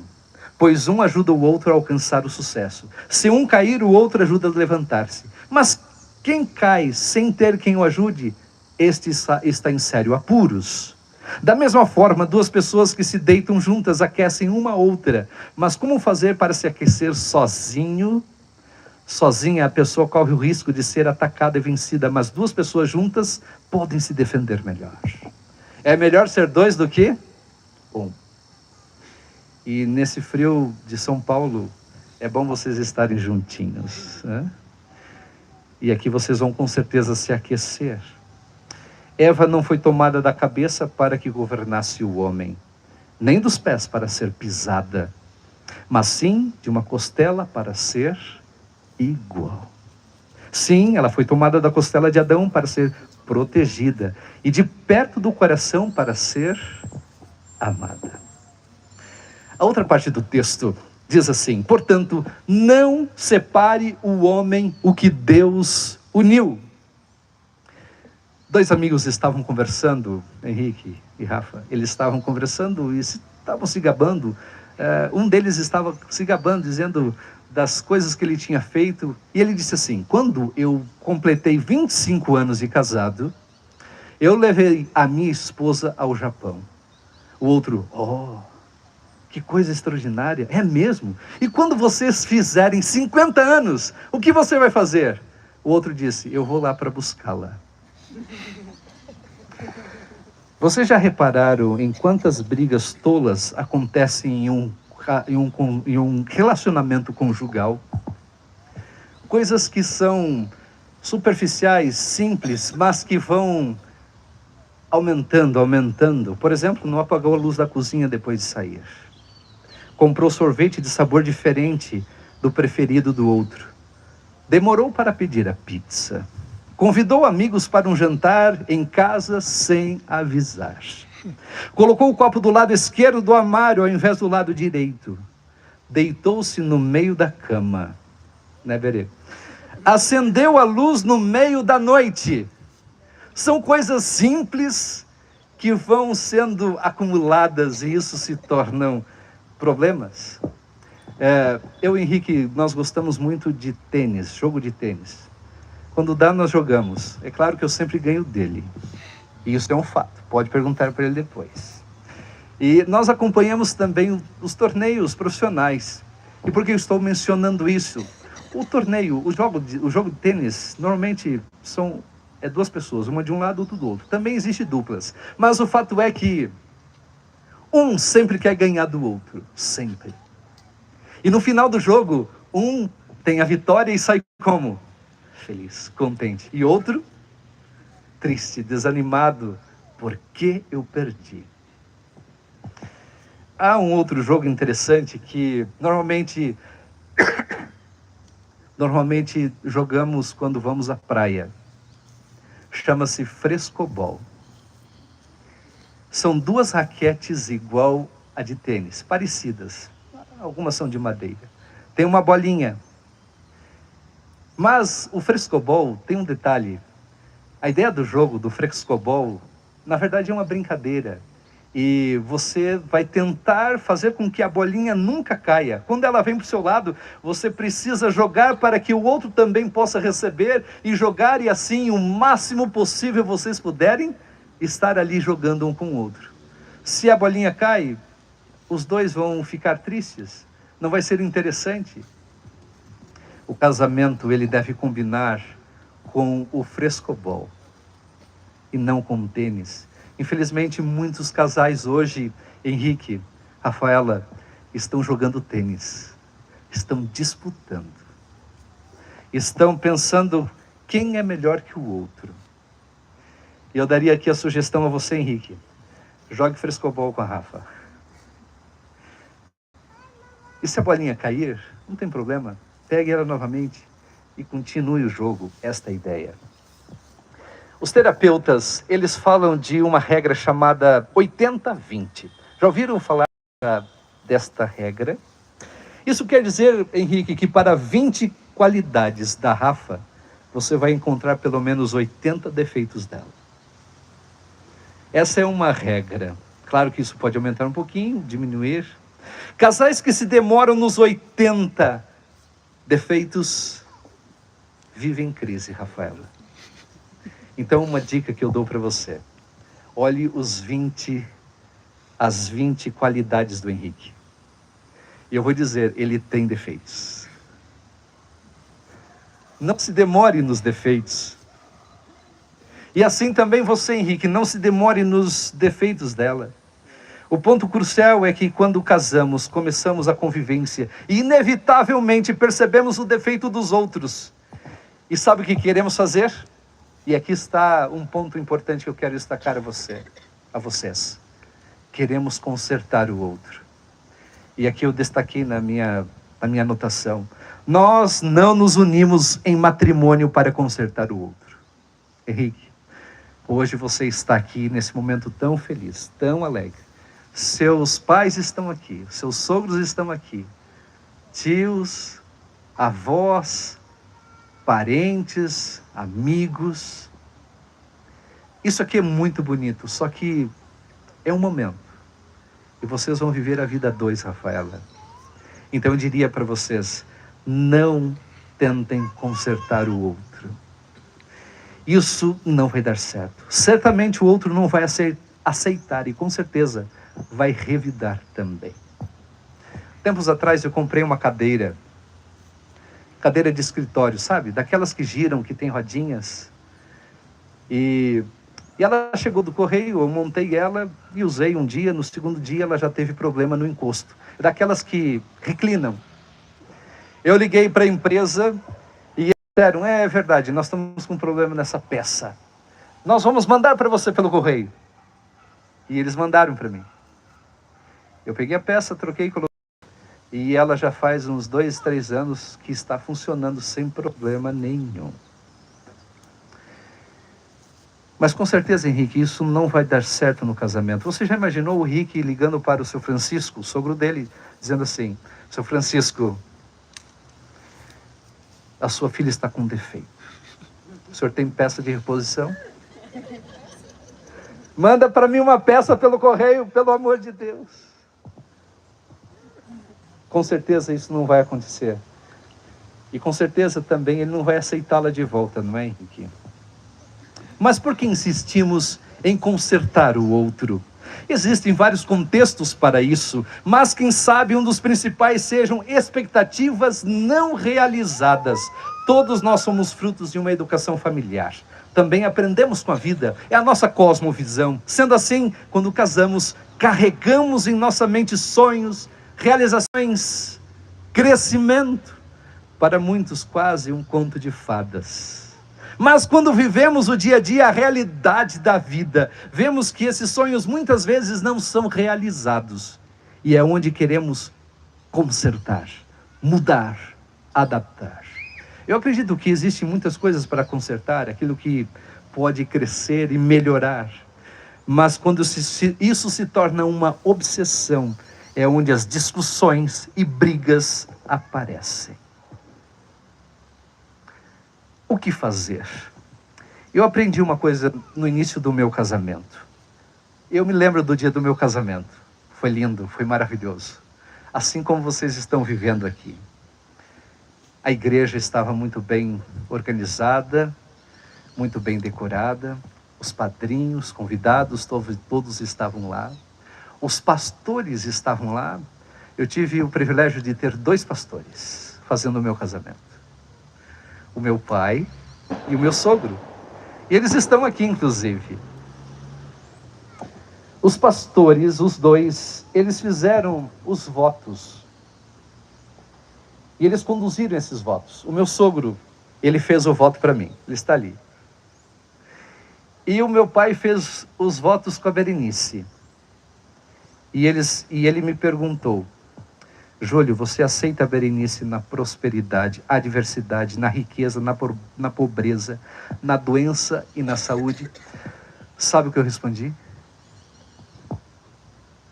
pois um ajuda o outro a alcançar o sucesso. Se um cair, o outro ajuda a levantar-se. Mas quem cai sem ter quem o ajude, este está em sério apuros. Da mesma forma, 2 pessoas que se deitam juntas aquecem uma a outra. Mas como fazer para se aquecer sozinha, a pessoa corre o risco de ser atacada e vencida, mas 2 pessoas juntas podem se defender melhor. É melhor ser 2 do que 1. E nesse frio de São Paulo, é bom vocês estarem juntinhos, né? E aqui vocês vão com certeza se aquecer. Eva não foi tomada da cabeça para que governasse o homem, nem dos pés para ser pisada, mas sim de uma costela para ser igual. Sim, ela foi tomada da costela de Adão para ser protegida, e de perto do coração para ser amada. A outra parte do texto diz assim: portanto, não separe o homem o que Deus uniu. 2 amigos estavam conversando, Henrique e Rafa, eles estavam conversando e estavam se gabando. Um deles estava se gabando, dizendo das coisas que ele tinha feito, e ele disse assim: quando eu completei 25 anos de casado, eu levei a minha esposa ao Japão. O outro: oh, que coisa extraordinária, é mesmo? E quando vocês fizerem 50 anos, o que você vai fazer? O outro disse: eu vou lá para buscá-la. Vocês já repararam em quantas brigas tolas acontecem em um relacionamento conjugal? Coisas que são superficiais, simples, mas que vão aumentando. Por exemplo, não apagou a luz da cozinha depois de sair. Comprou sorvete de sabor diferente do preferido do outro. Demorou para pedir a pizza. Convidou amigos para um jantar em casa sem avisar. Colocou o copo do lado esquerdo do armário ao invés do lado direito. Deitou-se no meio da cama. Né, Berê? Acendeu a luz no meio da noite. São coisas simples que vão sendo acumuladas e isso se tornam problemas. Eu e Henrique, nós gostamos muito de tênis, jogo de tênis. Quando dá, nós jogamos. É claro que eu sempre ganho dele. E isso é um fato. Pode perguntar para ele depois. E nós acompanhamos também os torneios profissionais. E por que eu estou mencionando isso? O torneio, o jogo de tênis, normalmente é duas pessoas, uma de um lado, outra do outro. Também existe duplas. Mas o fato é que um sempre quer ganhar do outro. Sempre. E no final do jogo, um tem a vitória e sai como? Feliz, contente. E outro, triste, desanimado. Por que eu perdi? Há um outro jogo interessante que normalmente jogamos quando vamos à praia. Chama-se frescobol. São duas raquetes igual a de tênis, parecidas. Algumas são de madeira. Tem uma bolinha. Mas o frescobol tem um detalhe. A ideia do jogo, do frescobol, na verdade é uma brincadeira. E você vai tentar fazer com que a bolinha nunca caia. Quando ela vem para o seu lado, você precisa jogar para que o outro também possa receber e jogar, e assim, o máximo possível vocês puderem estar ali jogando um com o outro. Se a bolinha cai, os dois vão ficar tristes. Não vai ser interessante. O casamento, ele deve combinar com o frescobol e não com o tênis. Infelizmente, muitos casais hoje, Henrique, Rafaela, estão jogando tênis, estão disputando, estão pensando quem é melhor que o outro. E eu daria aqui a sugestão a você, Henrique: jogue frescobol com a Rafa. E se a bolinha cair, não tem problema, pegue ela novamente e continue o jogo. Esta é a ideia. Os terapeutas, eles falam de uma regra chamada 80-20. Já ouviram falar desta regra? Isso quer dizer, Henrique, que para 20 qualidades da Rafa, você vai encontrar pelo menos 80 defeitos dela. Essa é uma regra. Claro que isso pode aumentar um pouquinho, diminuir. Casais que se demoram nos 80 defeitos vivem em crise, Rafaela. Então, uma dica que eu dou para você: olhe as 20 qualidades do Henrique. E eu vou dizer, ele tem defeitos. Não se demore nos defeitos. E assim também você, Henrique, não se demore nos defeitos dela. O ponto crucial é que quando casamos, começamos a convivência e inevitavelmente percebemos o defeito dos outros. E sabe o que queremos fazer? E aqui está um ponto importante que eu quero destacar a vocês. Queremos consertar o outro. E aqui eu destaquei na minha anotação. Nós não nos unimos em matrimônio para consertar o outro. Henrique, hoje você está aqui nesse momento tão feliz, tão alegre. Seus pais estão aqui, seus sogros estão aqui. Tios, avós, parentes, amigos. Isso aqui é muito bonito, só que é um momento. E vocês vão viver a vida a dois, Rafaela. Então eu diria para vocês, não tentem consertar o outro. Isso não vai dar certo. Certamente o outro não vai aceitar e com certeza vai revidar também. Tempos atrás eu comprei uma cadeira de escritório, sabe? Daquelas que giram, que tem rodinhas. E ela chegou do correio, eu montei ela e usei um dia. No segundo dia ela já teve problema no encosto. Daquelas que reclinam. Eu liguei para a empresa Disseram, é verdade, nós estamos com um problema nessa peça. Nós vamos mandar para você pelo correio. E eles mandaram para mim. Eu peguei a peça, troquei, coloquei. E ela já faz uns 2, 3 anos que está funcionando sem problema nenhum. Mas com certeza, Henrique, isso não vai dar certo no casamento. Você já imaginou o Rick ligando para o seu Francisco, o sogro dele, dizendo assim, seu Francisco, a sua filha está com defeito. O senhor tem peça de reposição? Manda para mim uma peça pelo correio, pelo amor de Deus. Com certeza isso não vai acontecer. E com certeza também ele não vai aceitá-la de volta, não é, Henrique? Mas por que insistimos em consertar o outro? Existem vários contextos para isso, mas quem sabe um dos principais sejam expectativas não realizadas. Todos nós somos frutos de uma educação familiar. Também aprendemos com a vida, é a nossa cosmovisão. Sendo assim, quando casamos, carregamos em nossa mente sonhos, realizações, crescimento. Para muitos, quase um conto de fadas. Mas quando vivemos o dia a dia, a realidade da vida, vemos que esses sonhos muitas vezes não são realizados. E é onde queremos consertar, mudar, adaptar. Eu acredito que existem muitas coisas para consertar, aquilo que pode crescer e melhorar. Mas quando isso se torna uma obsessão, é onde as discussões e brigas aparecem. O que fazer? Eu aprendi uma coisa no início do meu casamento. Eu me lembro do dia do meu casamento. Foi lindo, foi maravilhoso. Assim como vocês estão vivendo aqui. A igreja estava muito bem organizada, muito bem decorada. Os padrinhos, convidados, todos estavam lá. Os pastores estavam lá. Eu tive o privilégio de ter 2 pastores fazendo o meu casamento. O meu pai e o meu sogro. E eles estão aqui, inclusive. Os pastores, os 2, eles fizeram os votos. E eles conduziram esses votos. O meu sogro, ele fez o voto para mim. Ele está ali. E o meu pai fez os votos com a Berenice. E ele me perguntou, Júlio, você aceita a Berenice na prosperidade, adversidade, na riqueza, na pobreza, na doença e na saúde? Sabe o que eu respondi? O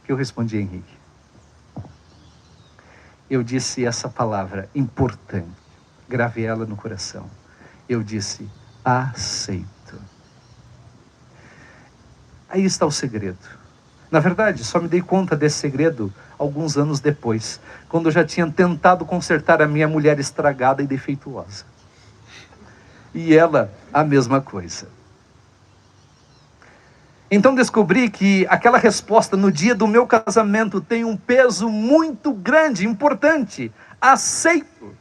que eu respondi, Henrique? Eu disse essa palavra importante, gravei ela no coração. Eu disse, aceito. Aí está o segredo. Na verdade, só me dei conta desse segredo alguns anos depois, quando eu já tinha tentado consertar a minha mulher estragada e defeituosa. E ela, a mesma coisa. Então descobri que aquela resposta no dia do meu casamento tem um peso muito grande, importante. Aceito.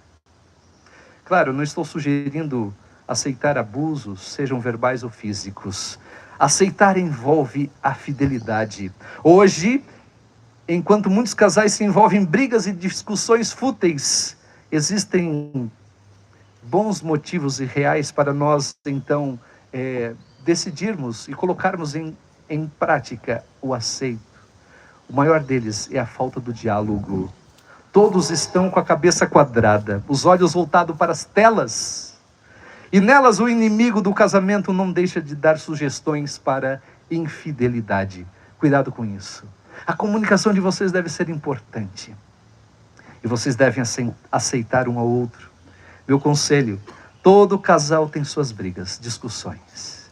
Claro, não estou sugerindo aceitar abusos, sejam verbais ou físicos. Aceitar envolve a fidelidade. Hoje, enquanto muitos casais se envolvem em brigas e discussões fúteis, existem bons motivos e reais para nós, então, decidirmos e colocarmos em prática o aceito. O maior deles é a falta do diálogo. Todos estão com a cabeça quadrada, os olhos voltados para as telas. E nelas o inimigo do casamento não deixa de dar sugestões para infidelidade. Cuidado com isso. A comunicação de vocês deve ser importante. E vocês devem aceitar um ao outro. Meu conselho, todo casal tem suas brigas, discussões.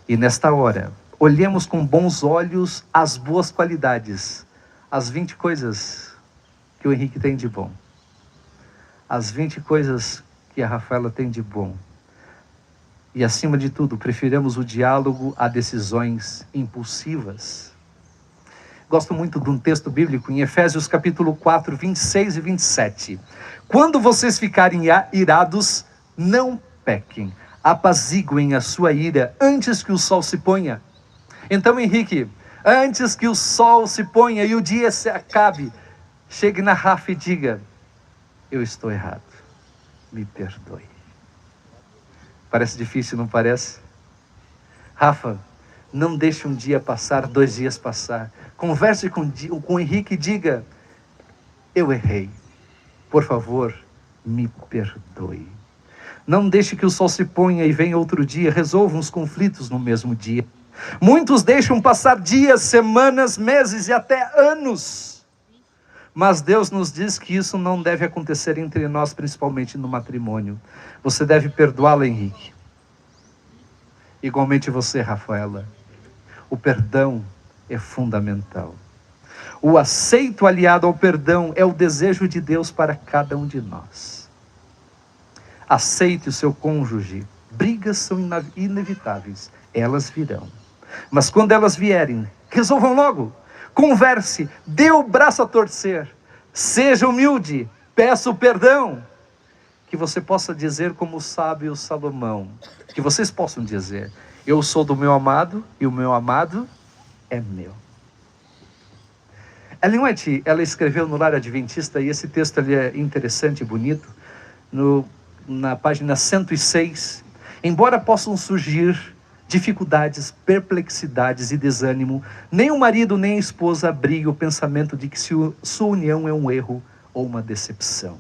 E nesta hora, olhemos com bons olhos as boas qualidades. As 20 coisas que o Henrique tem de bom. As 20 coisas que a Rafaela tem de bom. E acima de tudo, preferimos o diálogo a decisões impulsivas. Gosto muito de um texto bíblico em Efésios capítulo 4, 26 e 27. Quando vocês ficarem irados, não pequem. Apaziguem a sua ira antes que o sol se ponha. Então, Henrique, antes que o sol se ponha e o dia se acabe, chegue na Rafa e diga, eu estou errado, me perdoe. Parece difícil, não parece? Rafa, não deixe um dia passar, 2 dias passar. Converse com o Henrique e diga: eu errei. Por favor, me perdoe. Não deixe que o sol se ponha e venha outro dia, resolvam os conflitos no mesmo dia. Muitos deixam passar dias, semanas, meses e até anos. Mas Deus nos diz que isso não deve acontecer entre nós, principalmente no matrimônio. Você deve perdoá-lo, Henrique. Igualmente você, Rafaela. O perdão é fundamental. O aceito aliado ao perdão é o desejo de Deus para cada um de nós. Aceite o seu cônjuge. Brigas são inevitáveis. Elas virão. Mas quando elas vierem, resolvam logo. Converse, dê o braço a torcer. Seja humilde, peça o perdão. Que você possa dizer como o sábio Salomão. Que vocês possam dizer: eu sou do meu amado e o meu amado é meu. Ellen White, ela escreveu no Lar Adventista, e esse texto ali é interessante e bonito, na página 106. Embora possam surgir dificuldades, perplexidades e desânimo, nem o marido nem a esposa abriguem o pensamento de que sua união é um erro ou uma decepção.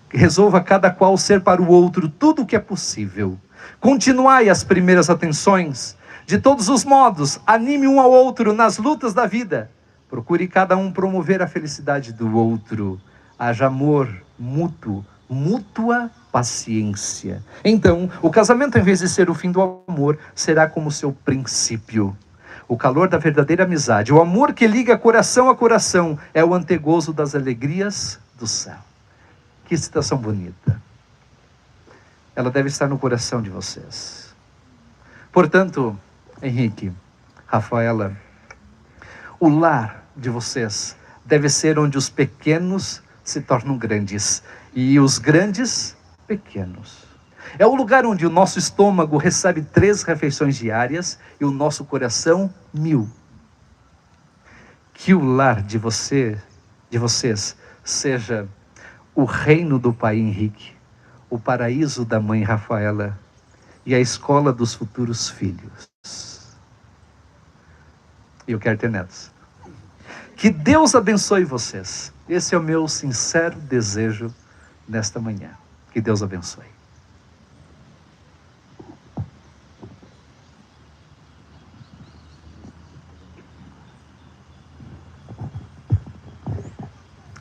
Resolva cada qual ser para o outro tudo o que é possível. Continuai as primeiras atenções. De todos os modos, anime um ao outro nas lutas da vida. Procure cada um promover a felicidade do outro. Haja amor mútuo, mútua paciência. Então, o casamento, em vez de ser o fim do amor, será como seu princípio. O calor da verdadeira amizade, o amor que liga coração a coração, é o antegozo das alegrias do céu. Que citação bonita. Ela deve estar no coração de vocês. Portanto, Henrique, Rafaela, o lar de vocês deve ser onde os pequenos se tornam grandes e os grandes pequenos. É o lugar onde o nosso estômago recebe 3 refeições diárias e o nosso coração 1000. Que o lar de vocês seja o reino do pai Henrique, o paraíso da mãe Rafaela e a escola dos futuros filhos. Eu quero ter netos. Que Deus abençoe vocês. Esse é o meu sincero desejo nesta manhã. Que Deus abençoe.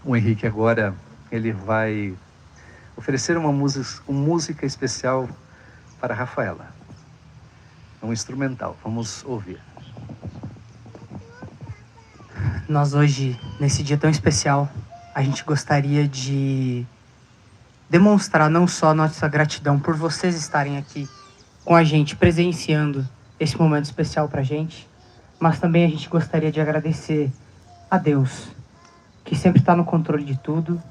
O Henrique agora, ele vai oferecer uma música especial para a Rafaela. É um instrumental. Vamos ouvir. Nós hoje, nesse dia tão especial, a gente gostaria de demonstrar não só nossa gratidão por vocês estarem aqui com a gente, presenciando esse momento especial pra gente, mas também a gente gostaria de agradecer a Deus, que sempre está no controle de tudo,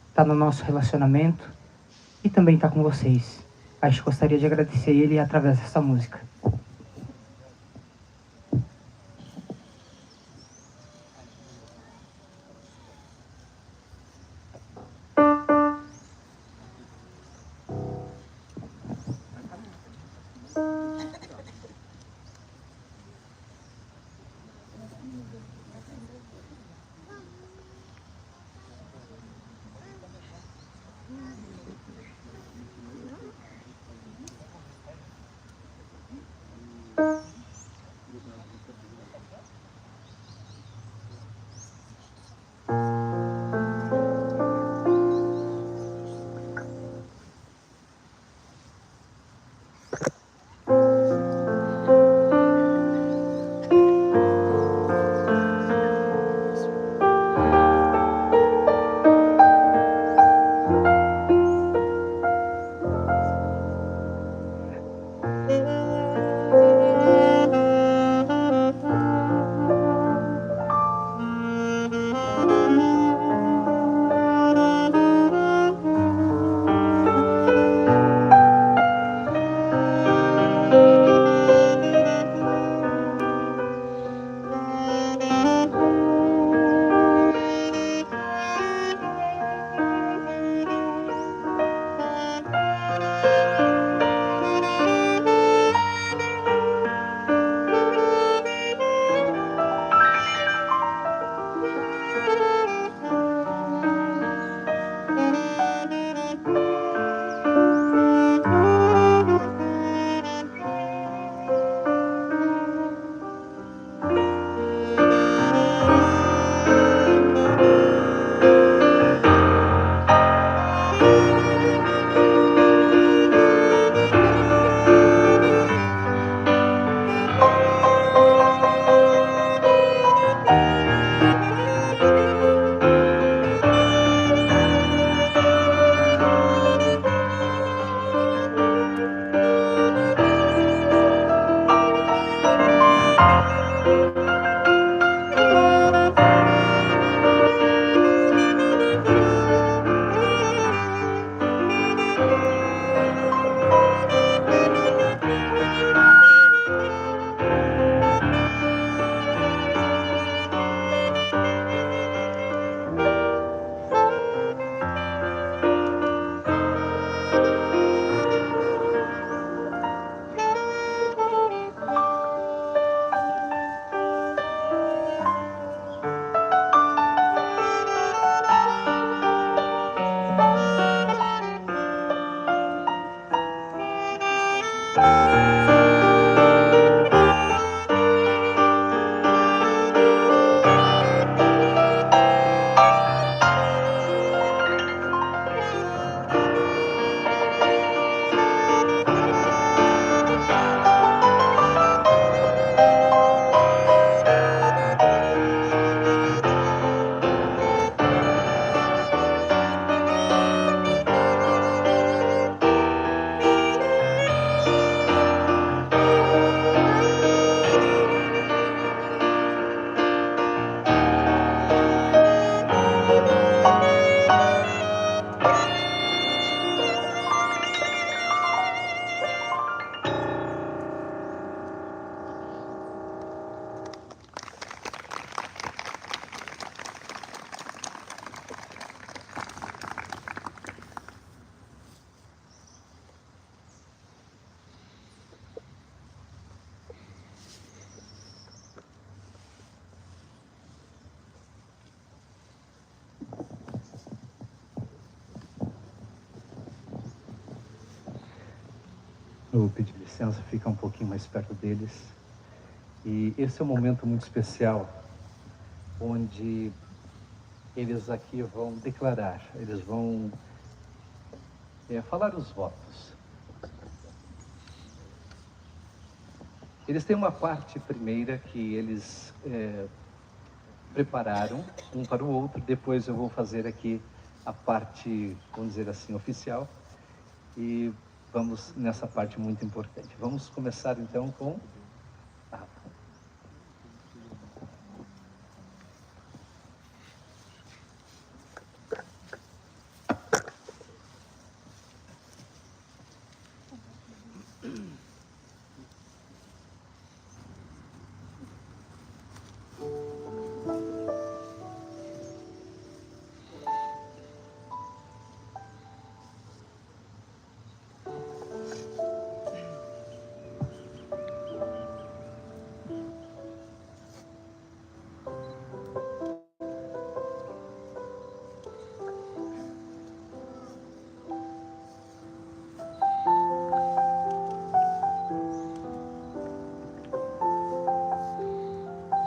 está no nosso relacionamento e também está com vocês. A gente gostaria de agradecer Ele através dessa música. Eu vou pedir licença, ficar um pouquinho mais perto deles. E esse é um momento muito especial, onde eles aqui vão declarar, eles vão falar os votos. Eles têm uma parte primeira que eles prepararam um para o outro, depois eu vou fazer aqui a parte, vamos dizer assim, oficial, e vamos nessa parte muito importante. Vamos começar então com a Rafa.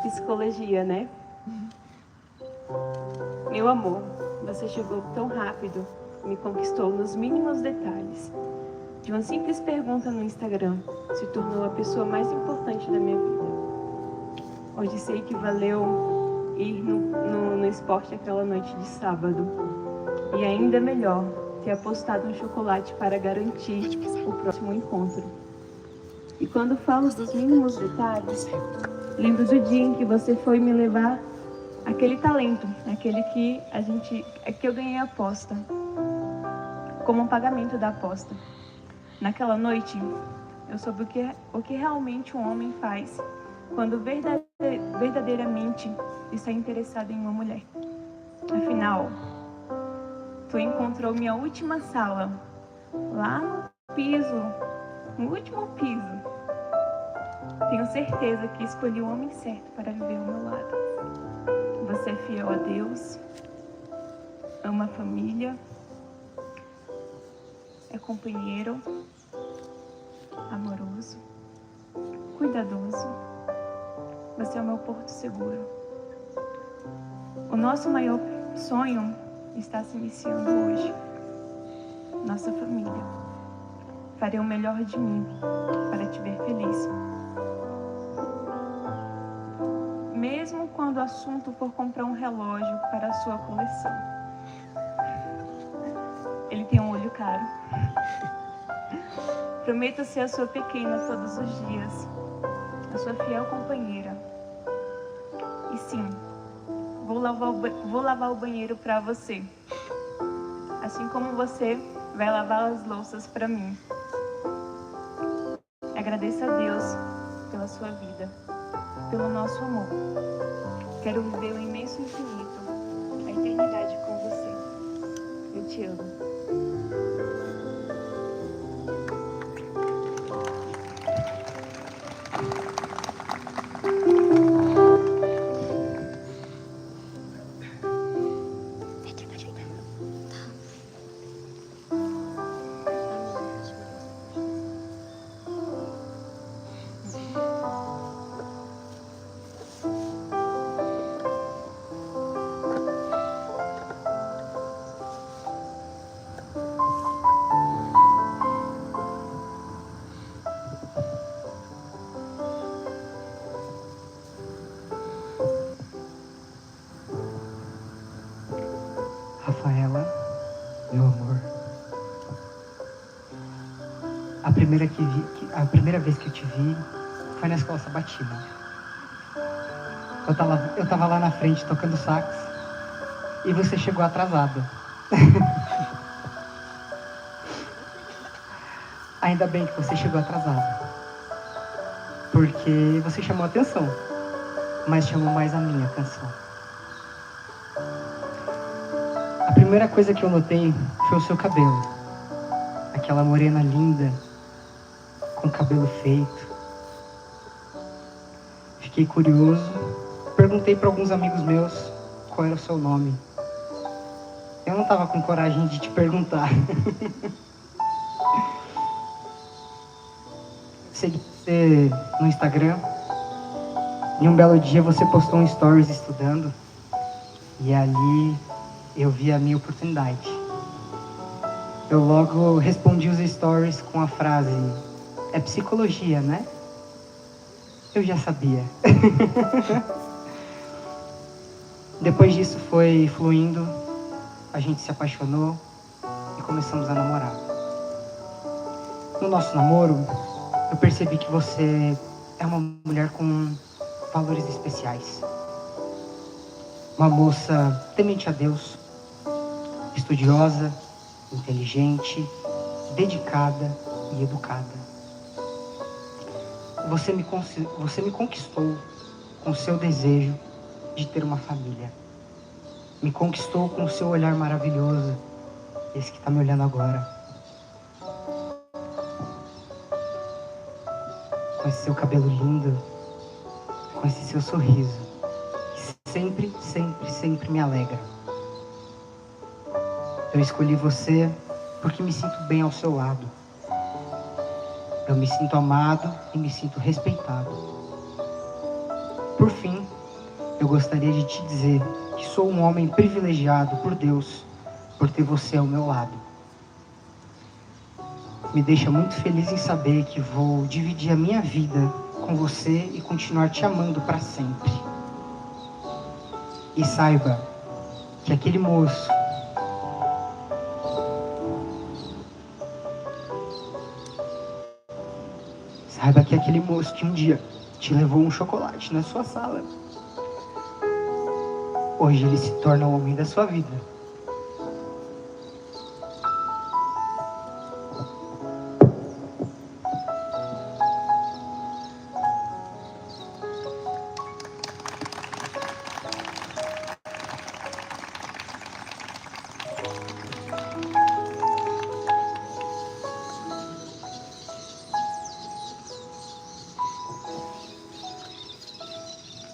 Psicologia, né? Meu amor, você chegou tão rápido, me conquistou nos mínimos detalhes. De uma simples pergunta no Instagram, se tornou a pessoa mais importante da minha vida. Hoje sei que valeu ir no esporte aquela noite de sábado. E ainda melhor, ter apostado no chocolate para garantir o próximo encontro. E quando falo dos mínimos detalhes, lembro do dia em que você foi me levar aquele talento, aquele que eu ganhei a aposta, como um pagamento da aposta. Naquela noite, eu soube o que realmente um homem faz quando verdadeiramente está interessado em uma mulher. Afinal, tu encontrou minha última sala, lá no último piso. Tenho certeza que escolhi o homem certo para viver ao meu lado. Você é fiel a Deus, ama a família, é companheiro, amoroso, cuidadoso. Você é o meu porto seguro. O nosso maior sonho está se iniciando hoje. Nossa família. Farei o melhor de mim para te ver feliz. Mesmo quando o assunto for comprar um relógio para a sua coleção. Ele tem um olho caro. Prometo ser a sua pequena todos os dias, a sua fiel companheira. E sim, vou lavar o banheiro para você, assim como você vai lavar as louças para mim. Agradeça a Deus pela sua vida, pelo nosso amor. Quero viver o imenso infinito, a eternidade com você. Eu te amo. Rafaela, meu amor. A primeira vez que eu te vi foi na escola sabatina. Eu tava lá na frente tocando sax e você chegou atrasada. Ainda bem que você chegou atrasada, porque você chamou a atenção, mas chamou mais a minha atenção. A primeira coisa que eu notei foi o seu cabelo. Aquela morena linda, com cabelo feito. Fiquei curioso, perguntei para alguns amigos meus qual era o seu nome. Eu não estava com coragem de te perguntar. segui você no Instagram. E um belo dia você postou um stories estudando. E ali eu vi a minha oportunidade. Eu logo respondi os stories com a frase: é psicologia, né? Eu já sabia. Depois disso foi fluindo, a gente se apaixonou e começamos a namorar. No nosso namoro, eu percebi que você é uma mulher com valores especiais. Uma moça temente a Deus, estudiosa, inteligente, dedicada e educada. Você me conquistou com o seu desejo de ter uma família. Me conquistou com o seu olhar maravilhoso, esse que está me olhando agora. Com esse seu cabelo lindo, com esse seu sorriso, que sempre, sempre, sempre me alegra. Eu escolhi você porque me sinto bem ao seu lado. Eu me sinto amado e me sinto respeitado. Por fim, eu gostaria de te dizer que sou um homem privilegiado por Deus por ter você ao meu lado. Me deixa muito feliz em saber que vou dividir a minha vida com você e continuar te amando para sempre. E saiba que aquele moço que um dia te levou um chocolate na sua sala, hoje ele se torna o homem da sua vida.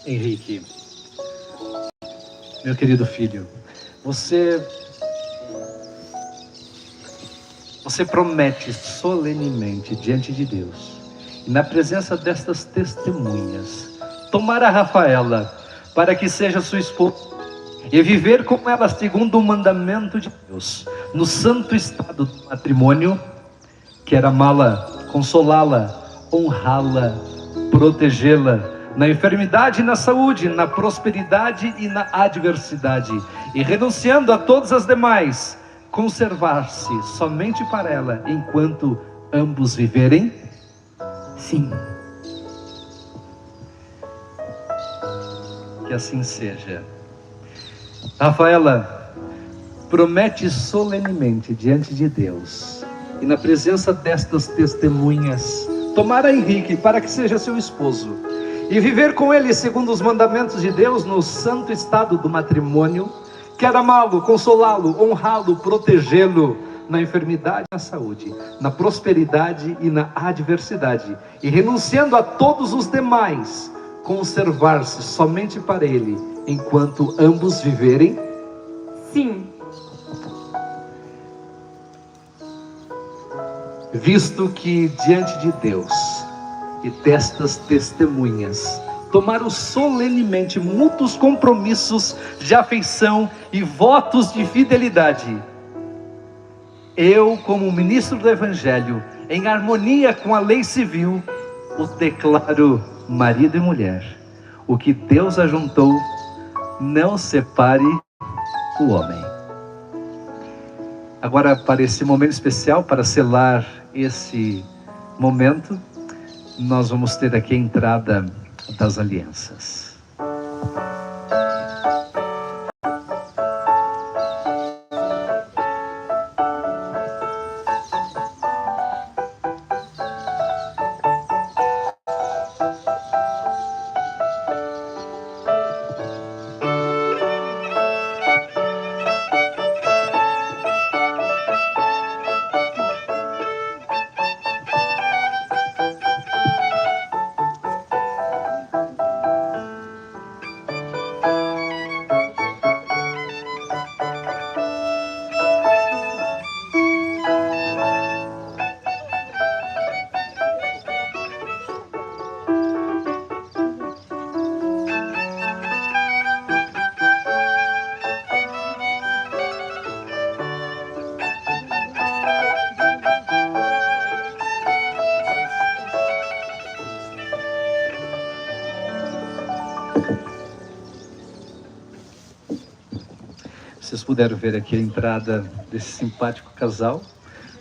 Henrique, meu querido filho, você promete solenemente diante de Deus e na presença destas testemunhas tomar a Rafaela para que seja sua esposa e viver com ela segundo o mandamento de Deus, no santo estado do matrimônio, quer amá-la, consolá-la, honrá-la, protegê-la na enfermidade e na saúde, na prosperidade e na adversidade, e renunciando a todas as demais, conservar-se somente para ela enquanto ambos viverem? Sim. Que assim seja. Rafaela promete solenemente diante de Deus e na presença destas testemunhas tomar a Henrique para que seja seu esposo e viver com ele segundo os mandamentos de Deus no santo estado do matrimônio, quer amá-lo, consolá-lo, honrá-lo, protegê-lo na enfermidade e na saúde, na prosperidade e na adversidade, e renunciando a todos os demais, conservar-se somente para ele, enquanto ambos viverem? Sim. Visto que diante de Deus e destas testemunhas tomaram solenemente mútuos compromissos de afeição e votos de fidelidade, eu, como ministro do Evangelho, em harmonia com a lei civil, os declaro marido e mulher. O que Deus ajuntou, não separe o homem. Agora, para esse momento especial, para selar esse momento, nós vamos ter aqui a entrada das alianças. Vocês puderam ver aqui a entrada desse simpático casal,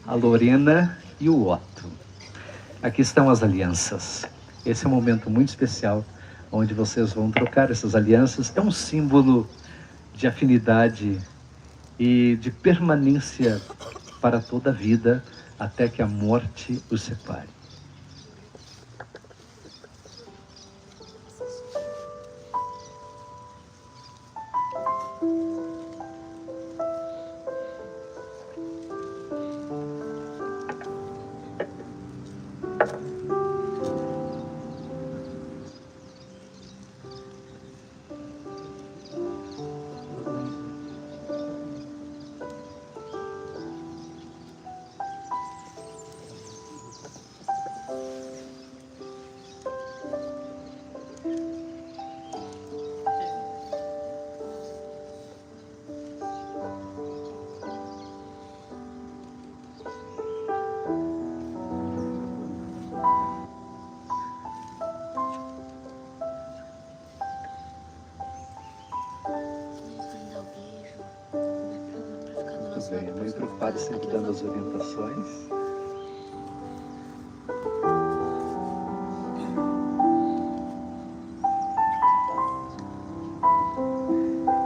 a Lorena e o Otto. Aqui estão as alianças. Esse é um momento muito especial, onde vocês vão trocar essas alianças. É um símbolo de afinidade e de permanência para toda a vida, até que a morte os separe. Muito bem, muito preocupado sempre dando as orientações.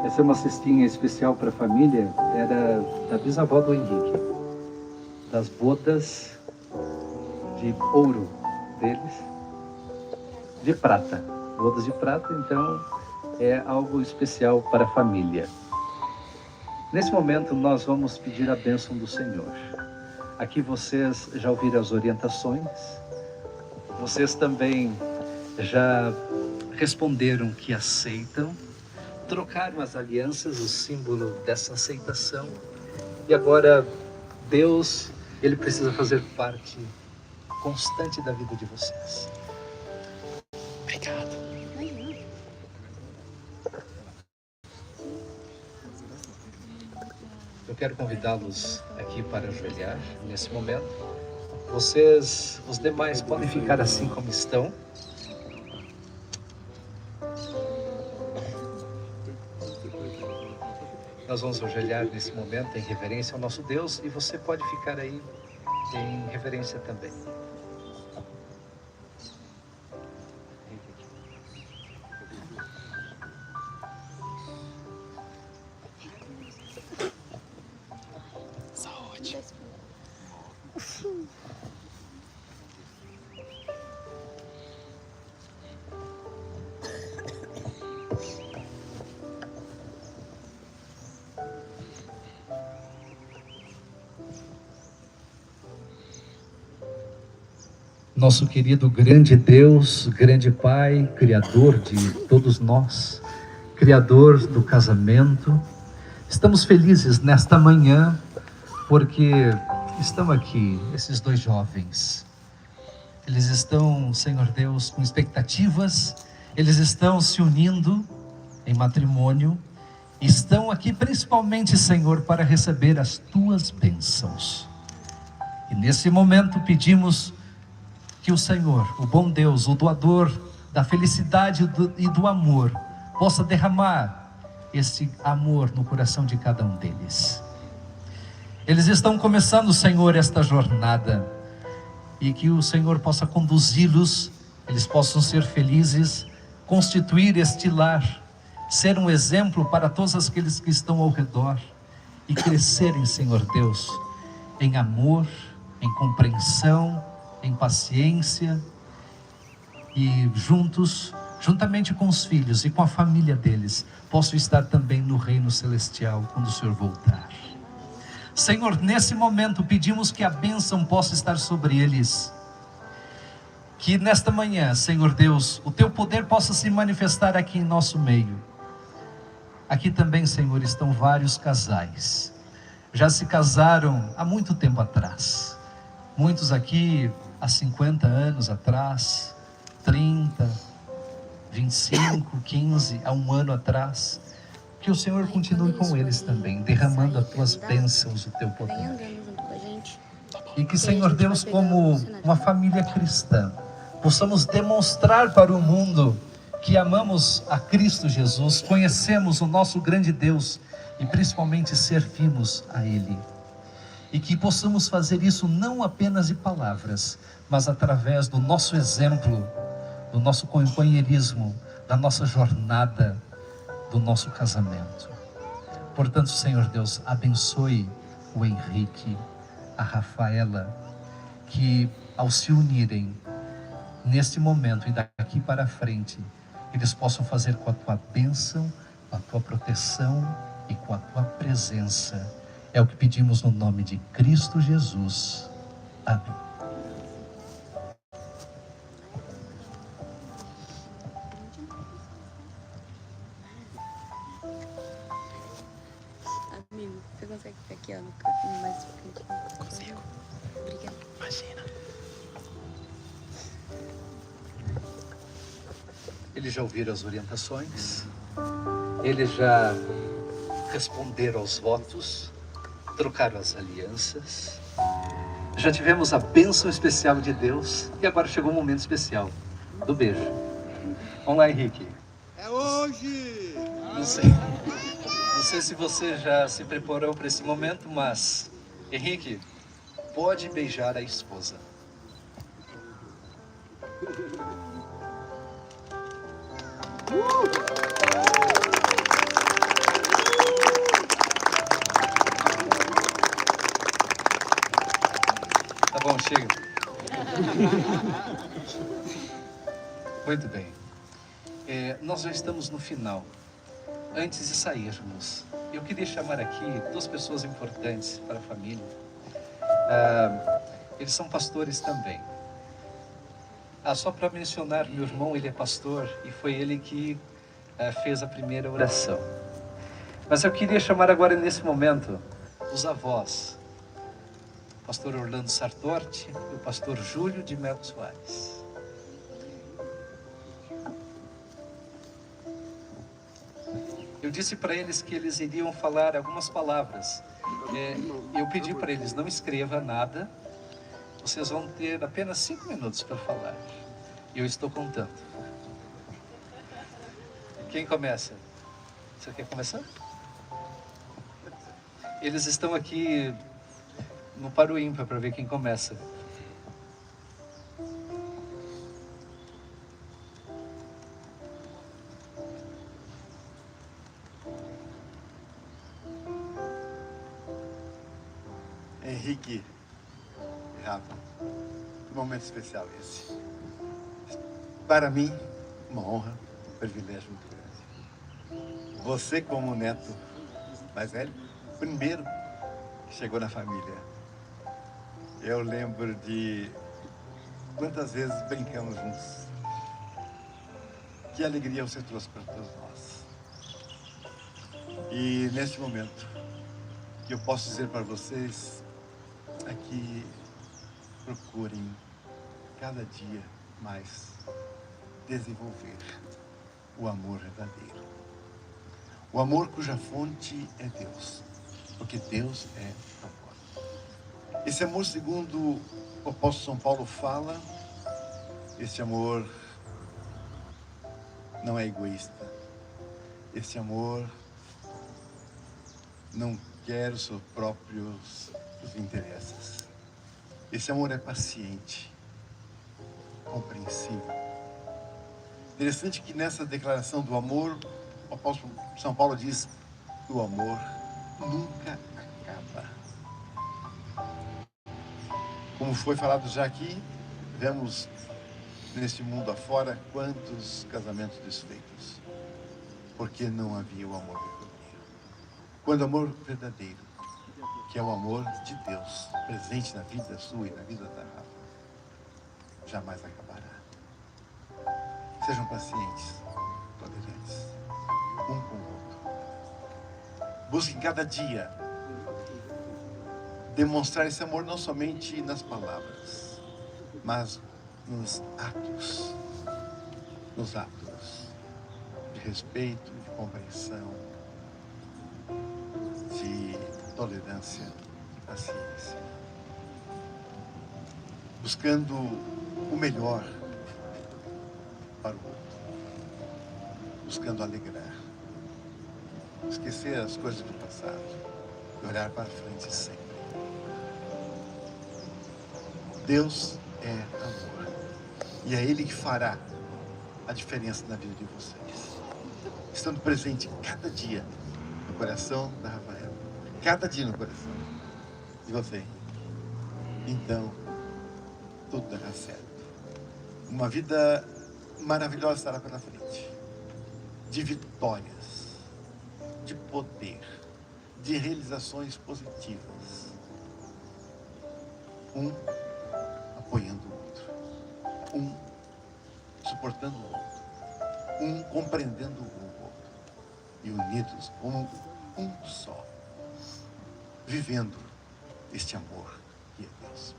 Essa é uma cestinha especial para a família, era da bisavó do Henrique, das bodas de ouro deles, de prata, bodas de prata, então é algo especial para a família. Nesse momento nós vamos pedir a bênção do Senhor. Aqui vocês já ouviram as orientações, vocês também já responderam que aceitam, trocaram as alianças, o símbolo dessa aceitação, e agora Deus, Ele precisa fazer parte constante da vida de vocês. Obrigado. Eu quero convidá-los aqui para ajoelhar nesse momento. Vocês, os demais, podem ficar assim como estão. Nós vamos ajoelhar nesse momento em reverência ao nosso Deus, e você pode ficar aí em reverência também. Nosso querido grande Deus, grande Pai, Criador de todos nós, Criador do casamento, estamos felizes nesta manhã porque estão aqui esses dois jovens. Eles estão, Senhor Deus, com expectativas, eles estão se unindo em matrimônio, estão aqui principalmente, Senhor, para receber as Tuas bênçãos. E nesse momento pedimos que o Senhor, o bom Deus, o doador da felicidade e do amor, possa derramar esse amor no coração de cada um deles. Eles estão começando, Senhor, esta jornada, e que o Senhor possa conduzi-los, eles possam ser felizes, constituir este lar, ser um exemplo para todos aqueles que estão ao redor, e crescerem, Senhor Deus, em amor, em compreensão, em paciência, e juntos, juntamente com os filhos e com a família deles, possam estar também no reino celestial quando o Senhor voltar. Senhor, nesse momento pedimos que a bênção possa estar sobre eles, que nesta manhã, Senhor Deus, o Teu poder possa se manifestar aqui em nosso meio. Aqui também, Senhor, estão vários casais, já se casaram há muito tempo atrás, muitos aqui há 50 anos atrás, 30, 25, 15, há um ano atrás. Que o Senhor continue com eles também, derramando as Tuas bênçãos, o Teu poder. E que, Senhor Deus, como uma família cristã, possamos demonstrar para o mundo que amamos a Cristo Jesus, conhecemos o nosso grande Deus, e principalmente servimos a Ele. E que possamos fazer isso não apenas de palavras, mas através do nosso exemplo, do nosso companheirismo, da nossa jornada, do nosso casamento. Portanto, Senhor Deus, abençoe o Henrique, a Rafaela, que ao se unirem neste momento e daqui para frente, eles possam fazer com a tua bênção, com a tua proteção e com a tua presença. É o que pedimos no nome de Cristo Jesus. Amém. Amigo, você consegue ficar aqui, ó, no cantinho mais cantinho? Consigo. Obrigada. Imagina. Eles já ouviram as orientações, eles já responderam aos votos, trocaram as alianças, já tivemos a bênção especial de Deus e agora chegou o momento especial do beijo. Vamos lá, Henrique. É hoje! Não sei se você já se preparou para esse momento, mas Henrique, pode beijar a esposa. Tá bom, chega. Muito bem. Nós já estamos no final. Antes de sairmos, eu queria chamar aqui duas pessoas importantes para a família. Eles são pastores também. Só para mencionar, meu irmão, ele é pastor e foi ele que fez a primeira oração. Mas eu queria chamar agora, nesse momento, os avós. O pastor Orlando Sartorti e o pastor Júlio de Melo Soares. Eu disse para eles que eles iriam falar algumas palavras. Eu pedi para eles, não escreva nada. Vocês vão ter apenas 5 minutos para falar. E eu estou contando. Quem começa? Você quer começar? Eles estão aqui no par o ímpar para ver quem começa. Henrique e Rafa, que momento especial esse. Para mim, uma honra, um privilégio muito grande. Você, como neto mais velho, primeiro que chegou na família. Eu lembro de quantas vezes brincamos juntos. Que alegria você trouxe para todos nós. E neste momento, que eu posso dizer para vocês é que procurem cada dia mais desenvolver o amor verdadeiro. O amor cuja fonte é Deus, porque Deus é amor. Esse amor, segundo o apóstolo São Paulo fala, esse amor não é egoísta. Esse amor não quer os seus próprios interesses. Esse amor é paciente, compreensível. Interessante que nessa declaração do amor, o apóstolo São Paulo diz que o amor nunca acaba. Como foi falado já aqui, vemos neste mundo afora quantos casamentos desfeitos, porque não havia o amor verdadeiro. Quando o amor verdadeiro, que é o amor de Deus, presente na vida sua e na vida da Rafa, jamais acabará. Sejam pacientes, tolerantes, um com o outro. Busquem cada dia demonstrar esse amor não somente nas palavras, mas nos atos de respeito, de compreensão, de tolerância e paciência. Buscando o melhor para o outro. Buscando alegrar. esquecer as coisas do passado e olhar para frente sempre. Deus é amor. E é Ele que fará a diferença na vida de vocês. Estando presente cada dia no coração da Rafaela. Cada dia no coração de você. Então, tudo dará certo. Uma vida maravilhosa estará pela frente. De vitórias, de poder, de realizações positivas. Um apoiando o outro. Um suportando o outro. Um compreendendo o outro. E unidos como um só. Vivendo este amor que é Deus.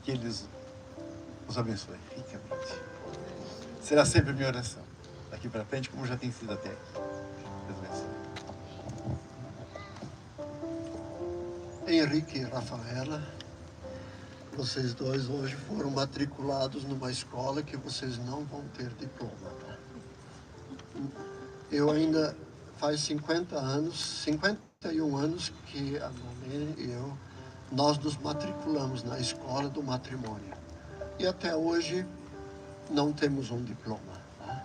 Que Ele os abençoe ricamente. Será sempre minha oração. Daqui para frente, como já tem sido até aqui. Deus abençoe. Henrique e Rafaela, vocês dois hoje foram matriculados numa escola que vocês não vão ter diploma, tá? Eu ainda faz 51 anos que a Marlene e eu, nós nos matriculamos na escola do matrimônio. E até hoje não temos um diploma, tá?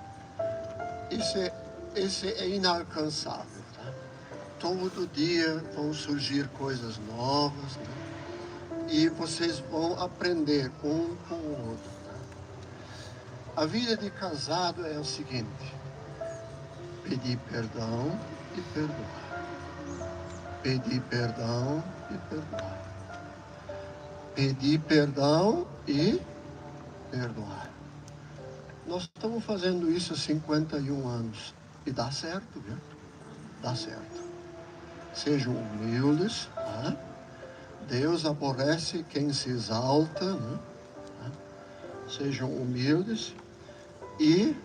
Esse é inalcançável, tá? Todo dia vão surgir coisas novas, tá? E vocês vão aprender um com o outro, tá? A vida de casado é o seguinte: pedir perdão e perdoar. Pedir perdão e perdoar. Pedir perdão e perdoar. Nós estamos fazendo isso há 51 anos. E dá certo, viu? Dá certo. Sejam humildes, tá? Deus aborrece quem se exalta, né? Sejam humildes e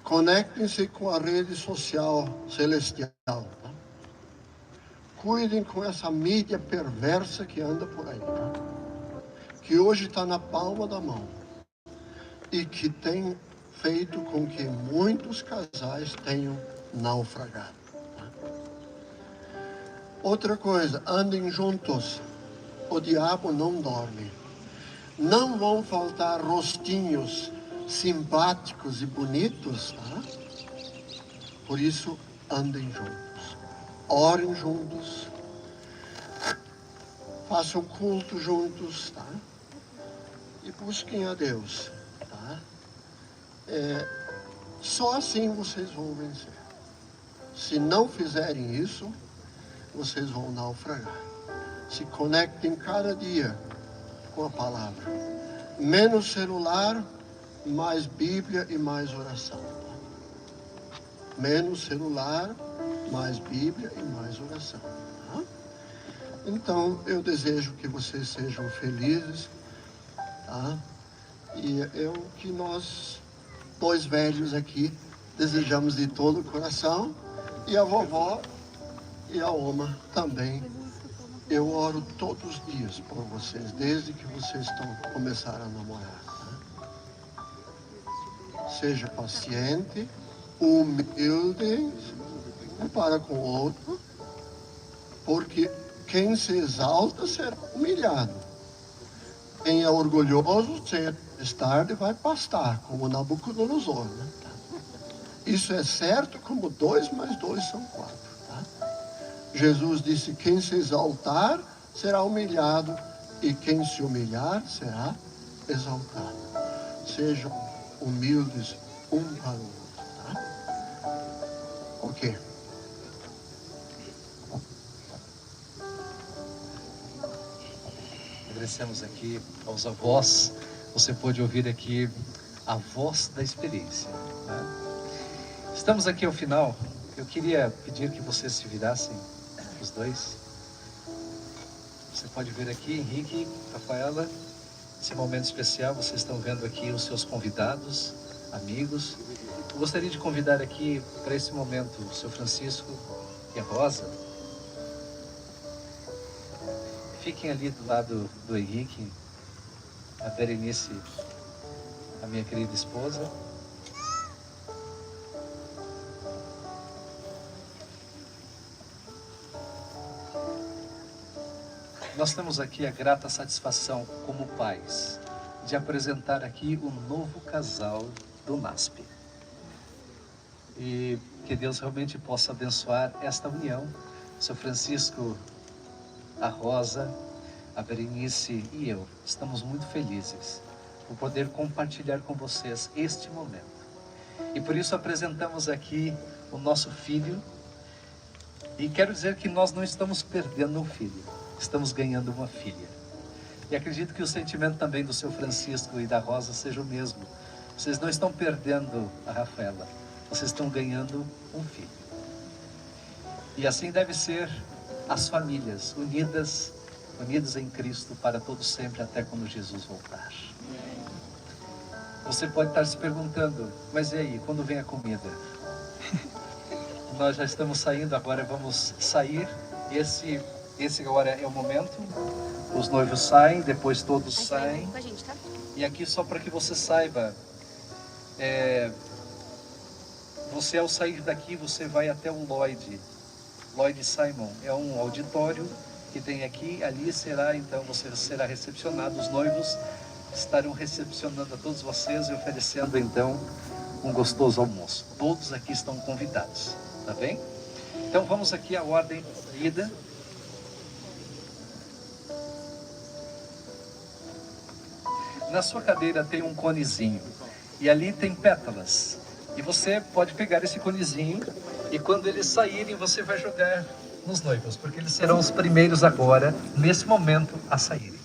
conectem-se com a rede social celestial. Tá? Cuidem com essa mídia perversa que anda por aí, tá? Que hoje está na palma da mão e que tem feito com que muitos casais tenham naufragado. Tá? Outra coisa, andem juntos. O diabo não dorme. Não vão faltar rostinhos simpáticos e bonitos, tá? Por isso, andem juntos. Orem juntos. Façam culto juntos, tá? E busquem a Deus, tá? Só assim vocês vão vencer. Se não fizerem isso, vocês vão naufragar. Se conectem cada dia com a palavra. Menos celular, mais Bíblia e mais oração. Tá? Menos celular, mais Bíblia e mais oração. Tá? Então, eu desejo que vocês sejam felizes, tá? E é o que nós, dois velhos aqui, desejamos de todo o coração. E a vovó e a Oma também. Eu oro todos os dias por vocês, desde que vocês começaram a namorar. Tá? Seja paciente, humilde, um para com o outro, porque quem se exalta será humilhado. Quem é orgulhoso, mais tarde vai pastar, como Nabucodonosor. Né? Isso é certo, como 2 mais 2 são 4. Tá? Jesus disse, quem se exaltar será humilhado, e quem se humilhar será exaltado. Sejam humildes um para o outro. Tá? Ok. Agradecemos aqui aos avós. Você pôde ouvir aqui a voz da experiência. Né? Estamos aqui ao final. Eu queria pedir que vocês se virassem, os dois. Você pode ver aqui, Henrique, Rafaela, esse momento especial. Vocês estão vendo aqui os seus convidados, amigos. Eu gostaria de convidar aqui para esse momento o seu Francisco e a Rosa. Fiquem ali do lado do Henrique, a Berenice, a minha querida esposa. nós temos aqui a grata satisfação, como pais, de apresentar aqui o novo casal do NASP. E que Deus realmente possa abençoar esta união. Seu Francisco, a Rosa, a Berenice e eu estamos muito felizes por poder compartilhar com vocês este momento. E por isso apresentamos aqui o nosso filho. E quero dizer que nós não estamos perdendo um filho, estamos ganhando uma filha. E acredito que o sentimento também do seu Francisco e da Rosa seja o mesmo. Vocês não estão perdendo a Rafaela, vocês estão ganhando um filho. E assim deve ser as famílias unidas em Cristo para todos sempre, até quando Jesus voltar. Você pode estar se perguntando, mas e aí, quando vem a comida? Nós já estamos saindo, agora vamos sair. Esse agora é o momento. Os noivos saem, depois todos saem. E aqui, só para que você saiba, você ao sair daqui, você vai até o Lloyd Simon. É um auditório que tem aqui, ali será, então você será recepcionado. Os noivos estarão recepcionando a todos vocês e oferecendo então um gostoso almoço. Todos aqui estão convidados, tá bem? Então vamos aqui à ordem de saída. Na sua cadeira tem um conezinho e ali tem pétalas. E você pode pegar esse conezinho e quando eles saírem você vai jogar nos noivos, porque eles serão os primeiros agora, nesse momento, a saírem.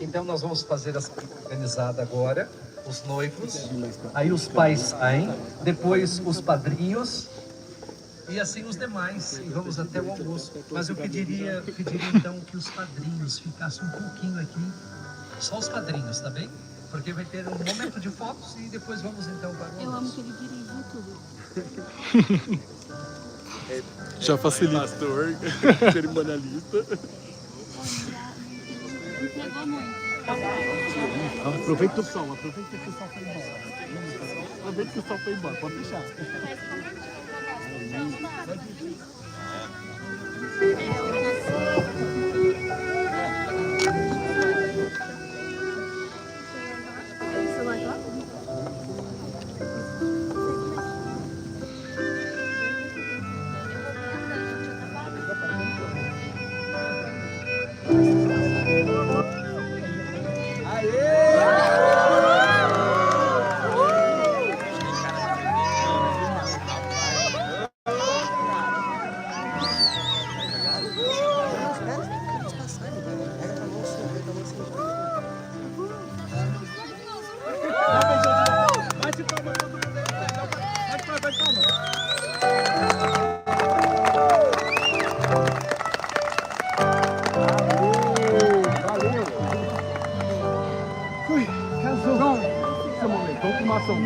Então nós vamos fazer essa organizada agora, os noivos, aí os pais saem, depois os padrinhos e assim os demais, e vamos até o almoço. Mas eu pediria então que os padrinhos ficassem um pouquinho aqui, só os padrinhos, tá bem? Porque vai ter um momento de fotos e depois vamos então para o almoço. Eu amo que ele dirige tudo. Já facilita. Pastor, cerimonialista. Entregou muito. Aproveita que o sol foi embora. Aproveita que o sol foi embora, pode fechar.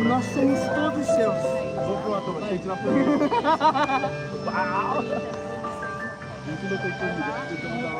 Nós somos todos seus. Vamos pro ator, tem que tirar foto. Uau! A gente não tem comida, tentando dar